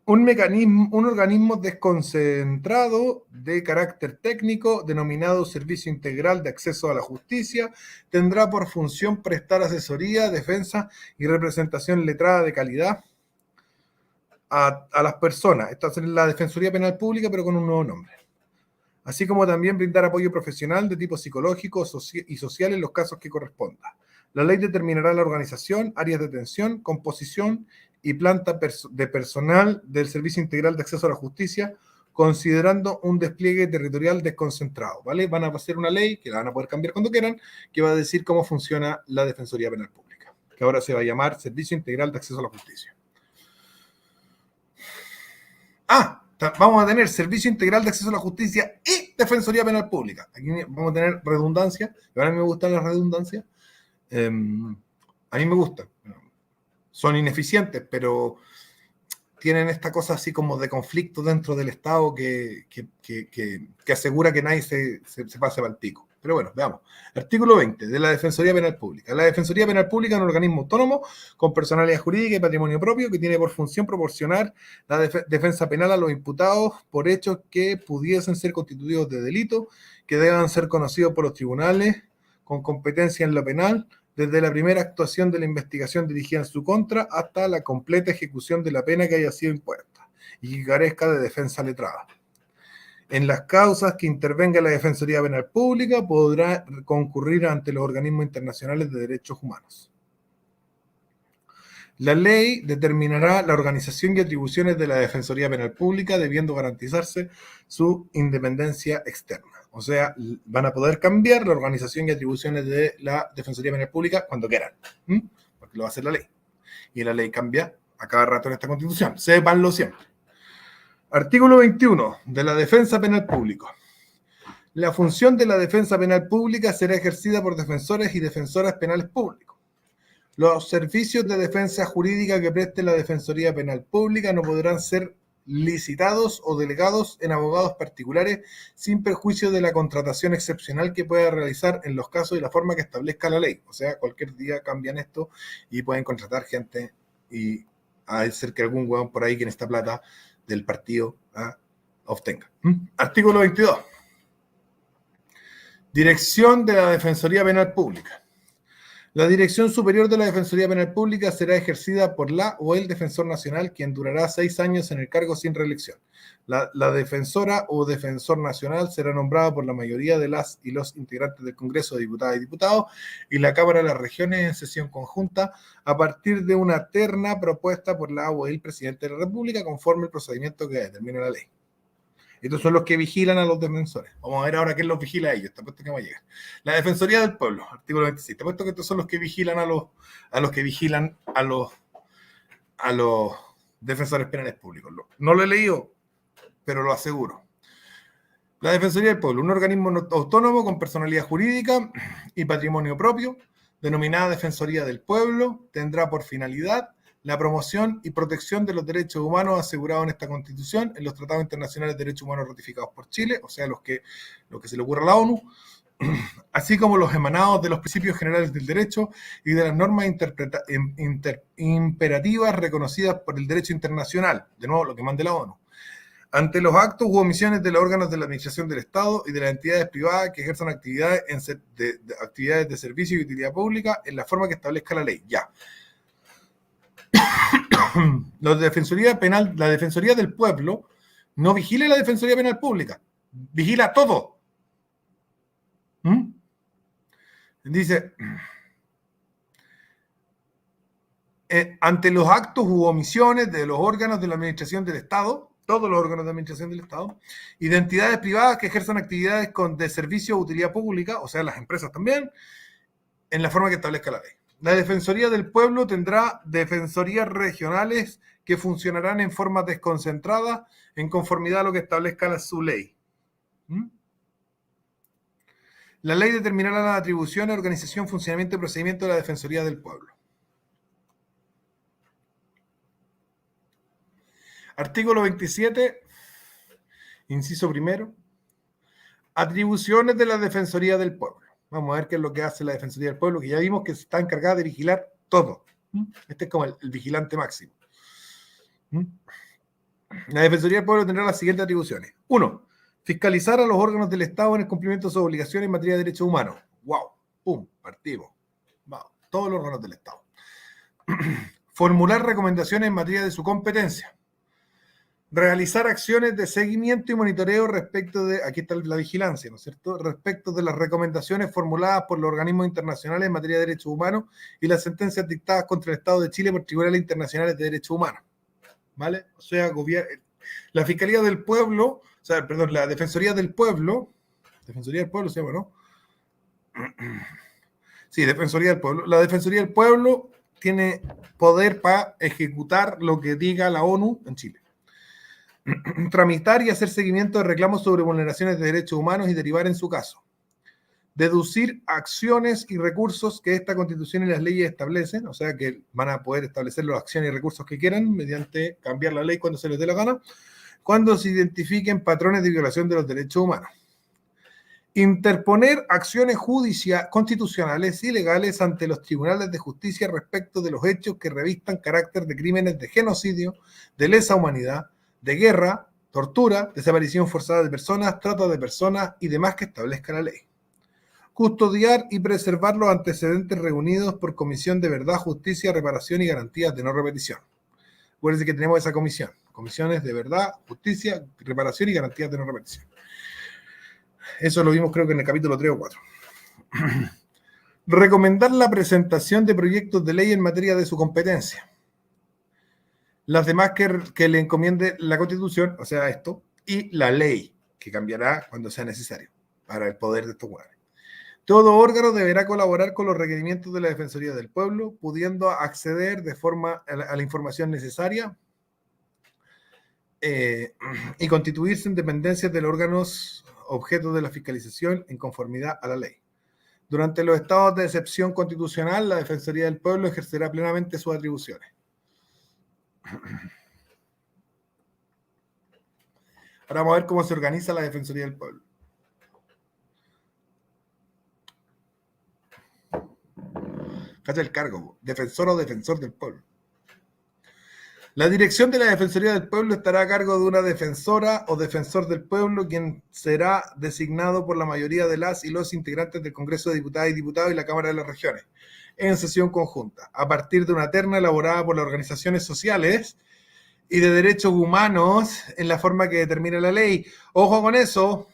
Un organismo desconcentrado de carácter técnico denominado Servicio Integral de Acceso a la Justicia tendrá por función prestar asesoría, defensa y representación letrada de calidad a las personas. Esta es la Defensoría Penal Pública, pero con un nuevo nombre. Así como también brindar apoyo profesional de tipo psicológico y social en los casos que corresponda. La ley determinará la organización, áreas de atención, composición y planta de personal del Servicio Integral de Acceso a la Justicia, considerando un despliegue territorial desconcentrado, ¿vale? Van a hacer una ley, que la van a poder cambiar cuando quieran, que va a decir cómo funciona la Defensoría Penal Pública, que ahora se va a llamar Servicio Integral de Acceso a la Justicia. Vamos a tener Servicio Integral de Acceso a la Justicia y Defensoría Penal Pública. Aquí vamos a tener redundancia, y ahora a mí me gustan las redundancias. A mí me gustan. Son ineficientes, pero tienen esta cosa así como de conflicto dentro del Estado que asegura que nadie se pase para el pico. Pero bueno, veamos. Artículo 20 de la Defensoría Penal Pública. La Defensoría Penal Pública es un organismo autónomo con personalidad jurídica y patrimonio propio que tiene por función proporcionar la defensa penal a los imputados por hechos que pudiesen ser constitutivos de delito, que deban ser conocidos por los tribunales con competencia en lo penal, desde la primera actuación de la investigación dirigida en su contra hasta la completa ejecución de la pena que haya sido impuesta y que carezca de defensa letrada. En las causas que intervenga la Defensoría Penal Pública podrá concurrir ante los organismos internacionales de derechos humanos. La ley determinará la organización y atribuciones de la Defensoría Penal Pública, debiendo garantizarse su independencia externa. O sea, van a poder cambiar la organización y atribuciones de la Defensoría Penal Pública cuando quieran, porque lo va a hacer la ley. Y la ley cambia a cada rato en esta Constitución. Sépanlo siempre. Artículo 21 de la Defensa Penal Pública. La función de la defensa penal pública será ejercida por defensores y defensoras penales públicos. Los servicios de defensa jurídica que preste la Defensoría Penal Pública no podrán ser licitados o delegados en abogados particulares sin perjuicio de la contratación excepcional que pueda realizar en los casos y la forma que establezca la ley. O sea, cualquier día cambian esto y pueden contratar gente y hacer que algún hueón por ahí que necesita plata del partido obtenga. Artículo 22. Dirección de la Defensoría Penal Pública. La dirección superior de la Defensoría Penal Pública será ejercida por la o el defensor nacional, quien durará 6 años en el cargo sin reelección. La defensora o defensor nacional será nombrada por la mayoría de las y los integrantes del Congreso de Diputadas y Diputados y la Cámara de las Regiones en sesión conjunta a partir de una terna propuesta por la o el presidente de la República conforme el procedimiento que determina la ley. Estos son los que vigilan a los defensores. Vamos a ver ahora quién los vigila a ellos. Te apuesto que va a llegar. La Defensoría del Pueblo, artículo 26. Te apuesto que estos son los que vigilan a los que vigilan a los defensores penales públicos. No lo he leído, pero lo aseguro. La Defensoría del Pueblo, un organismo autónomo con personalidad jurídica y patrimonio propio, denominada Defensoría del Pueblo, tendrá por finalidad la promoción y protección de los derechos humanos asegurados en esta Constitución, en los tratados internacionales de derechos humanos ratificados por Chile, o sea, lo que se le ocurre a la ONU, así como los emanados de los principios generales del derecho y de las normas imperativas reconocidas por el derecho internacional, de nuevo, lo que mande la ONU, ante los actos u omisiones de los órganos de la Administración del Estado y de las entidades privadas que ejerzan actividades de servicio y utilidad pública en la forma que establezca la ley. Ya. La Defensoría del Pueblo no vigila la Defensoría Penal Pública, vigila todo. Dice, ante los actos u omisiones de los órganos de la Administración del Estado, todos los órganos de Administración del Estado, y de entidades privadas que ejerzan actividades de servicio o utilidad pública, o sea, las empresas también, en la forma que establezca la ley. La Defensoría del Pueblo tendrá defensorías regionales que funcionarán en forma desconcentrada en conformidad a lo que establezca su ley. La ley determinará las atribuciones, organización, funcionamiento y procedimiento de la Defensoría del Pueblo. Artículo 27, inciso primero. Atribuciones de la Defensoría del Pueblo. Vamos a ver qué es lo que hace la Defensoría del Pueblo, que ya vimos que está encargada de vigilar todo. Este es como el vigilante máximo. La Defensoría del Pueblo tendrá las siguientes atribuciones. 1. Fiscalizar a los órganos del Estado en el cumplimiento de sus obligaciones en materia de derechos humanos. ¡Wow! ¡Pum! Partimos. Vamos. Todos los órganos del Estado. Formular recomendaciones en materia de su competencia. Realizar acciones de seguimiento y monitoreo respecto de, aquí está la vigilancia, ¿no es cierto?, respecto de las recomendaciones formuladas por los organismos internacionales en materia de derechos humanos y las sentencias dictadas contra el Estado de Chile por tribunales internacionales de derechos humanos. ¿Vale? O sea, la Fiscalía del Pueblo, la Defensoría del Pueblo se llama, ¿no? Sí, Defensoría del Pueblo. La Defensoría del Pueblo tiene poder para ejecutar lo que diga la ONU en Chile. Tramitar y hacer seguimiento de reclamos sobre vulneraciones de derechos humanos y derivar en su caso. Deducir acciones y recursos que esta Constitución y las leyes establecen, o sea que van a poder establecer las acciones y recursos que quieran mediante cambiar la ley cuando se les dé la gana, cuando se identifiquen patrones de violación de los derechos humanos. Interponer acciones constitucionales y legales ante los tribunales de justicia respecto de los hechos que revistan carácter de crímenes de genocidio, de lesa humanidad, de guerra, tortura, desaparición forzada de personas, trata de personas y demás que establezca la ley. Custodiar y preservar los antecedentes reunidos por Comisión de Verdad, Justicia, Reparación y Garantías de No Repetición. Acuérdense que tenemos esa comisión. Comisiones de Verdad, Justicia, Reparación y Garantías de No Repetición. Eso lo vimos creo que en el capítulo 3 o 4. Recomendar la presentación de proyectos de ley en materia de su competencia. Las demás que le encomiende la Constitución, o sea, esto, y la ley, que cambiará cuando sea necesario para el poder de estos hueones. Todo órgano deberá colaborar con los requerimientos de la Defensoría del Pueblo, pudiendo acceder de forma a la información necesaria y constituirse en dependencias de los órganos objeto de la fiscalización en conformidad a la ley. Durante los estados de excepción constitucional, la Defensoría del Pueblo ejercerá plenamente sus atribuciones. Ahora vamos a ver cómo se organiza la Defensoría del Pueblo. Cacha el cargo, defensor o defensor del pueblo. La dirección de la Defensoría del Pueblo estará a cargo de una defensora o defensor del pueblo, quien será designado por la mayoría de las y los integrantes del Congreso de Diputadas y Diputados y la Cámara de las Regiones, en sesión conjunta, a partir de una terna elaborada por las organizaciones sociales y de derechos humanos en la forma que determina la ley. Ojo con eso.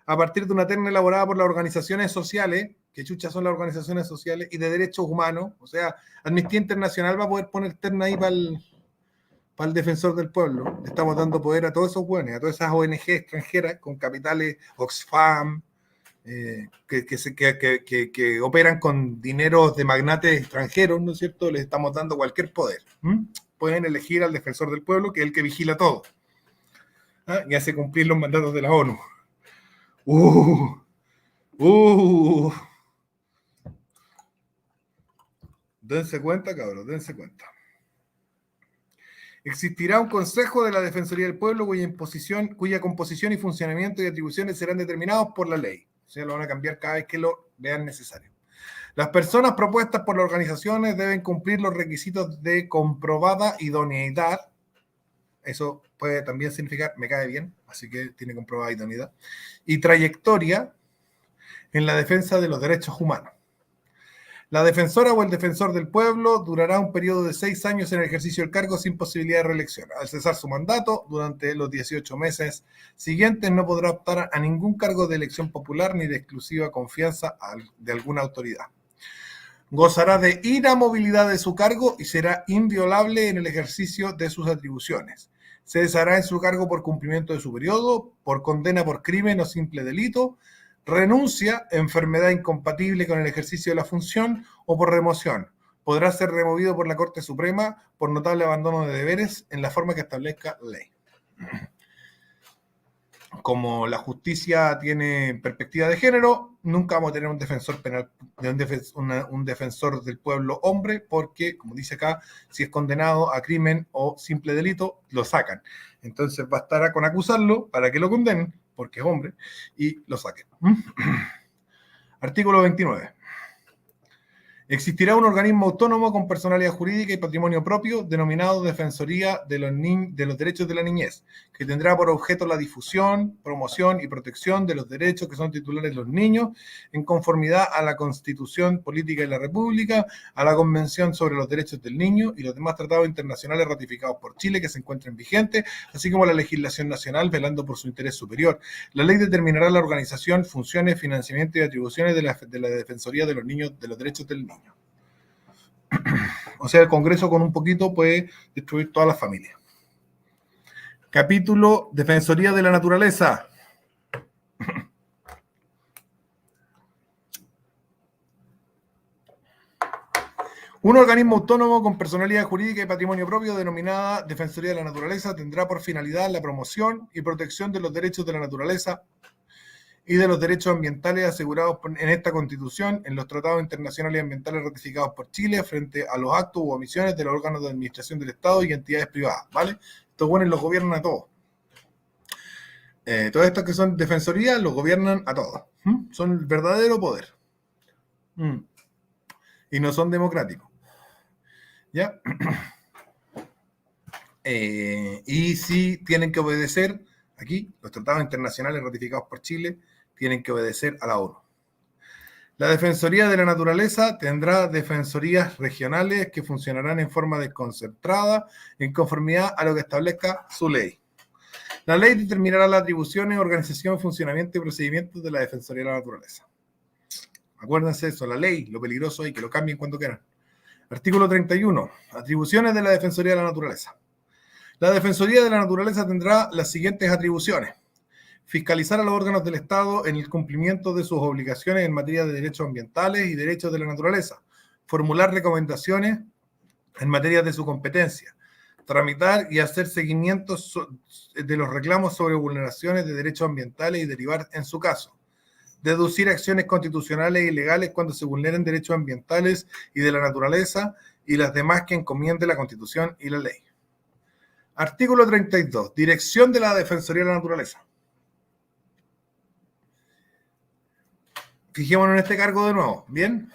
A partir de una terna elaborada por las organizaciones sociales, que chuchas son las organizaciones sociales, y de derechos humanos. O sea, Amnistía Internacional va a poder poner terna ahí para el defensor del pueblo. Le estamos dando poder a todos esos buenos, a todas esas ONG extranjeras con capitales Oxfam, que operan con dineros de magnates extranjeros, ¿no es cierto? Les estamos dando cualquier poder. Pueden elegir al defensor del pueblo, que es el que vigila todo, y hace cumplir los mandatos de la ONU. Dense cuenta, cabros, dense cuenta. Existirá un Consejo de la Defensoría del Pueblo cuya composición y funcionamiento y atribuciones serán determinados por la ley. O sea, lo van a cambiar cada vez que lo vean necesario. Las personas propuestas por las organizaciones deben cumplir los requisitos de comprobada idoneidad. Eso puede también significar me cae bien, así que tiene comprobada idoneidad. Y trayectoria en la defensa de los derechos humanos. La defensora o el defensor del pueblo durará un periodo de 6 años en el ejercicio del cargo sin posibilidad de reelección. Al cesar su mandato, durante los 18 meses siguientes, no podrá optar a ningún cargo de elección popular ni de exclusiva confianza de alguna autoridad. Gozará de inamovilidad de su cargo y será inviolable en el ejercicio de sus atribuciones. Se deshará en su cargo por cumplimiento de su periodo, por condena por crimen o simple delito, renuncia, enfermedad incompatible con el ejercicio de la función o por remoción. Podrá ser removido por la Corte Suprema por notable abandono de deberes en la forma que establezca la ley. Como la justicia tiene perspectiva de género, nunca vamos a tener un defensor penal, un defensor del pueblo hombre, porque, como dice acá, si es condenado a crimen o simple delito, lo sacan. Entonces va a estar con acusarlo para que lo condenen, porque es hombre, y lo saquen. Artículo 29. Existirá un organismo autónomo con personalidad jurídica y patrimonio propio denominado Defensoría de los Derechos de la Niñez, que tendrá por objeto la difusión, promoción y protección de los derechos que son titulares los niños en conformidad a la Constitución Política de la República, a la Convención sobre los Derechos del Niño y los demás tratados internacionales ratificados por Chile que se encuentren vigentes, así como la legislación nacional velando por su interés superior. La ley determinará la organización, funciones, financiamiento y atribuciones de la Defensoría de los Niños, de los Derechos del Niño. O sea, el Congreso con un poquito puede destruir todas las familias. Capítulo Defensoría de la Naturaleza. Un organismo autónomo con personalidad jurídica y patrimonio propio denominada Defensoría de la Naturaleza tendrá por finalidad la promoción y protección de los derechos de la naturaleza y de los derechos ambientales asegurados en esta Constitución, en los tratados internacionales y ambientales ratificados por Chile frente a los actos u omisiones de los órganos de administración del Estado y entidades privadas, ¿vale? Estos buenos los gobiernan a todos. Todos estos que son defensorías los gobiernan a todos. Son el verdadero poder. Y no son democráticos. ¿Ya? Y sí tienen que obedecer, aquí, los tratados internacionales ratificados por Chile, tienen que obedecer a la ONU. La Defensoría de la Naturaleza tendrá defensorías regionales que funcionarán en forma desconcentrada en conformidad a lo que establezca su ley. La ley determinará las atribuciones, organización, funcionamiento y procedimientos de la Defensoría de la Naturaleza. Acuérdense de eso, la ley, lo peligroso es que lo cambien cuando quieran. Artículo 31. Atribuciones de la Defensoría de la Naturaleza. La Defensoría de la Naturaleza tendrá las siguientes atribuciones. Fiscalizar a los órganos del Estado en el cumplimiento de sus obligaciones en materia de derechos ambientales y derechos de la naturaleza. Formular recomendaciones en materia de su competencia. tramitar y hacer seguimiento de los reclamos sobre vulneraciones de derechos ambientales y derivar en su caso. Deducir acciones constitucionales y legales cuando se vulneren derechos ambientales y de la naturaleza y las demás que encomiende la Constitución y la ley. Artículo 32. Dirección de la Defensoría de la Naturaleza. Fijémonos en este cargo de nuevo, ¿bien?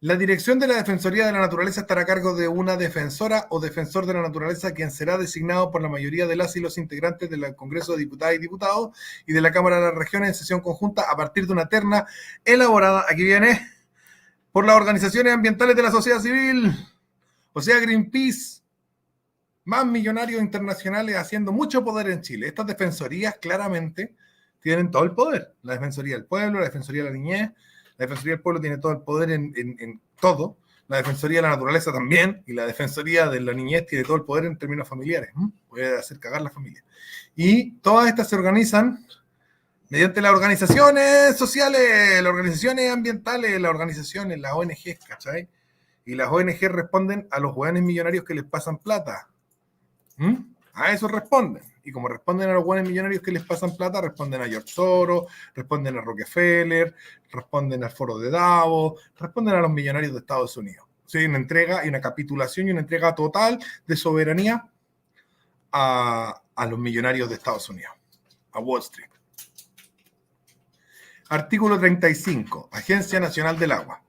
La dirección de la Defensoría de la Naturaleza estará a cargo de una defensora o defensor de la naturaleza, quien será designado por la mayoría de las y los integrantes del Congreso de Diputadas y Diputados y de la Cámara de las Regiones en sesión conjunta a partir de una terna elaborada, aquí viene, por las organizaciones ambientales de la sociedad civil, o sea, Greenpeace, más millonarios internacionales haciendo mucho poder en Chile. Estas defensorías claramente tienen todo el poder. La Defensoría del Pueblo, la Defensoría de la Niñez. La Defensoría del Pueblo tiene todo el poder en todo. La Defensoría de la Naturaleza también. Y la Defensoría de la Niñez tiene todo el poder en términos familiares. Puede hacer cagar la familia. Y todas estas se organizan mediante las organizaciones sociales, las organizaciones ambientales, las organizaciones, las ONGs, ¿cachai? Y las ONG responden a los hueones millonarios que les pasan plata. A eso responden. Y como responden a los buenos millonarios que les pasan plata, responden a George Soros, responden a Rockefeller, responden al Foro de Davos, responden a los millonarios de Estados Unidos. O sea, hay una entrega y una capitulación y una entrega total de soberanía a los millonarios de Estados Unidos, a Wall Street. Artículo 35. Agencia Nacional del Agua.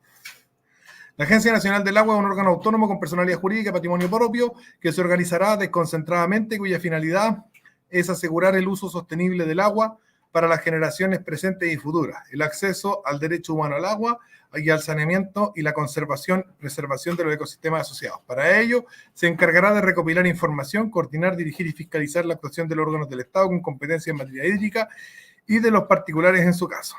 La Agencia Nacional del Agua es un órgano autónomo con personalidad jurídica y patrimonio propio que se organizará desconcentradamente, cuya finalidad es asegurar el uso sostenible del agua para las generaciones presentes y futuras, el acceso al derecho humano al agua y al saneamiento y la preservación de los ecosistemas asociados. Para ello, se encargará de recopilar información, coordinar, dirigir y fiscalizar la actuación de los órganos del Estado con competencia en materia hídrica y de los particulares en su caso.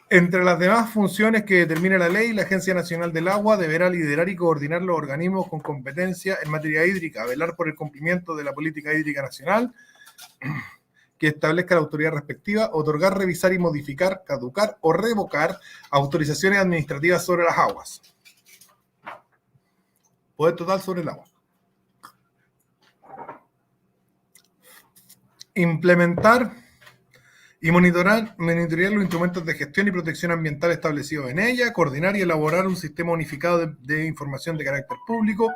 Entre las demás funciones que determina la ley, la Agencia Nacional del Agua deberá liderar y coordinar los organismos con competencia en materia hídrica, velar por el cumplimiento de la política hídrica nacional que establezca la autoridad respectiva, otorgar, revisar y modificar, caducar o revocar autorizaciones administrativas sobre las aguas. Poder total sobre el agua. Implementar y monitorear los instrumentos de gestión y protección ambiental establecidos en ella, coordinar y elaborar un sistema unificado de información de carácter público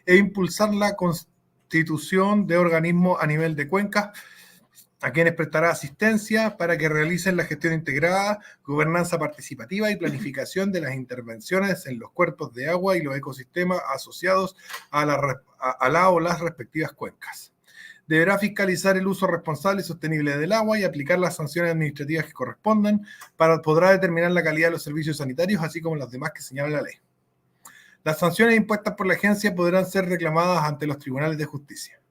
e impulsar la constitución de organismos a nivel de cuencas a quienes prestará asistencia para que realicen la gestión integrada, gobernanza participativa y planificación de las intervenciones en los cuerpos de agua y los ecosistemas asociados a la o las respectivas cuencas. Deberá fiscalizar el uso responsable y sostenible del agua y aplicar las sanciones administrativas que correspondan. Podrá determinar la calidad de los servicios sanitarios, así como las demás que señala la ley. Las sanciones impuestas por la agencia podrán ser reclamadas ante los tribunales de justicia.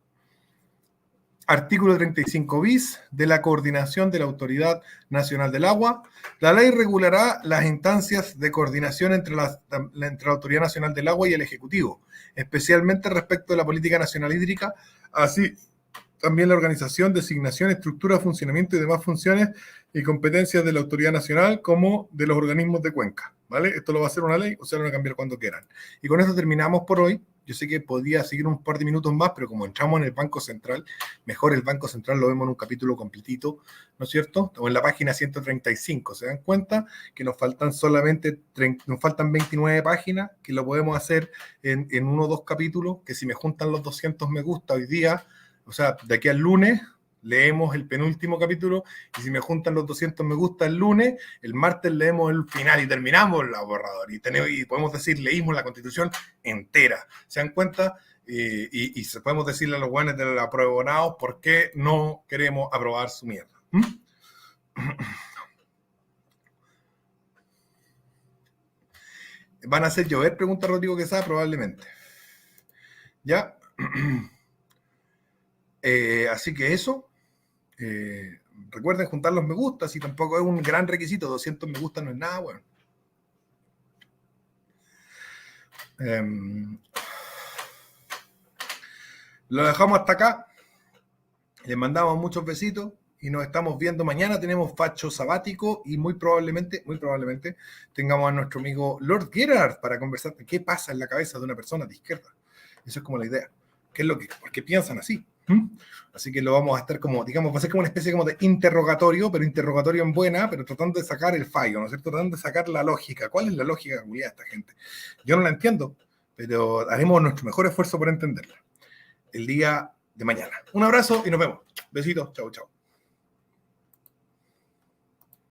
Artículo 35 bis de la coordinación de la Autoridad Nacional del Agua. La ley regulará las instancias de coordinación entre la Autoridad Nacional del Agua y el Ejecutivo, especialmente respecto de la política nacional hídrica, así también la organización, designación, estructura, funcionamiento y demás funciones y competencias de la autoridad nacional como de los organismos de cuenca, ¿vale? Esto lo va a hacer una ley o se lo van a cambiar cuando quieran. Y con eso terminamos por hoy. Yo sé que podría seguir un par de minutos más, pero como entramos en el Banco Central, mejor el Banco Central lo vemos en un capítulo completito, ¿no es cierto? Estamos en la página 135. ¿Se dan cuenta que nos faltan 29 páginas, que lo podemos hacer en uno o dos capítulos, que si me juntan los 200 me gusta hoy día, o sea, de aquí al lunes, leemos el penúltimo capítulo, y si me juntan los 200 me gusta el lunes, el martes leemos el final y terminamos el borrador. Y podemos decir, leímos la Constitución entera. ¿Se dan cuenta? Y podemos decirle a los buenos de los aprobados por qué no queremos aprobar su mierda. ¿Van a hacer llover? Pregunta Rodrigo Quesada, probablemente. ¿Ya? Así que eso. Recuerden juntar los me gustas, y tampoco es un gran requisito. 200 me gustas no es nada, bueno. Lo dejamos hasta acá. Les mandamos muchos besitos y nos estamos viendo mañana. Tenemos facho sabático y muy probablemente tengamos a nuestro amigo Lord Gerard para conversar de qué pasa en la cabeza de una persona de izquierda. Eso es como la idea. ¿Qué es lo que, por qué piensan así? ¿Mm? Así que lo vamos a estar como, digamos, va a ser como una especie como de interrogatorio, pero interrogatorio en buena, pero tratando de sacar el fallo, ¿no es cierto? Tratando de sacar la lógica. ¿Cuál es la lógica de esta gente? Yo no la entiendo, pero haremos nuestro mejor esfuerzo por entenderla el día de mañana. Un abrazo y nos vemos. Besitos. Chau, chau.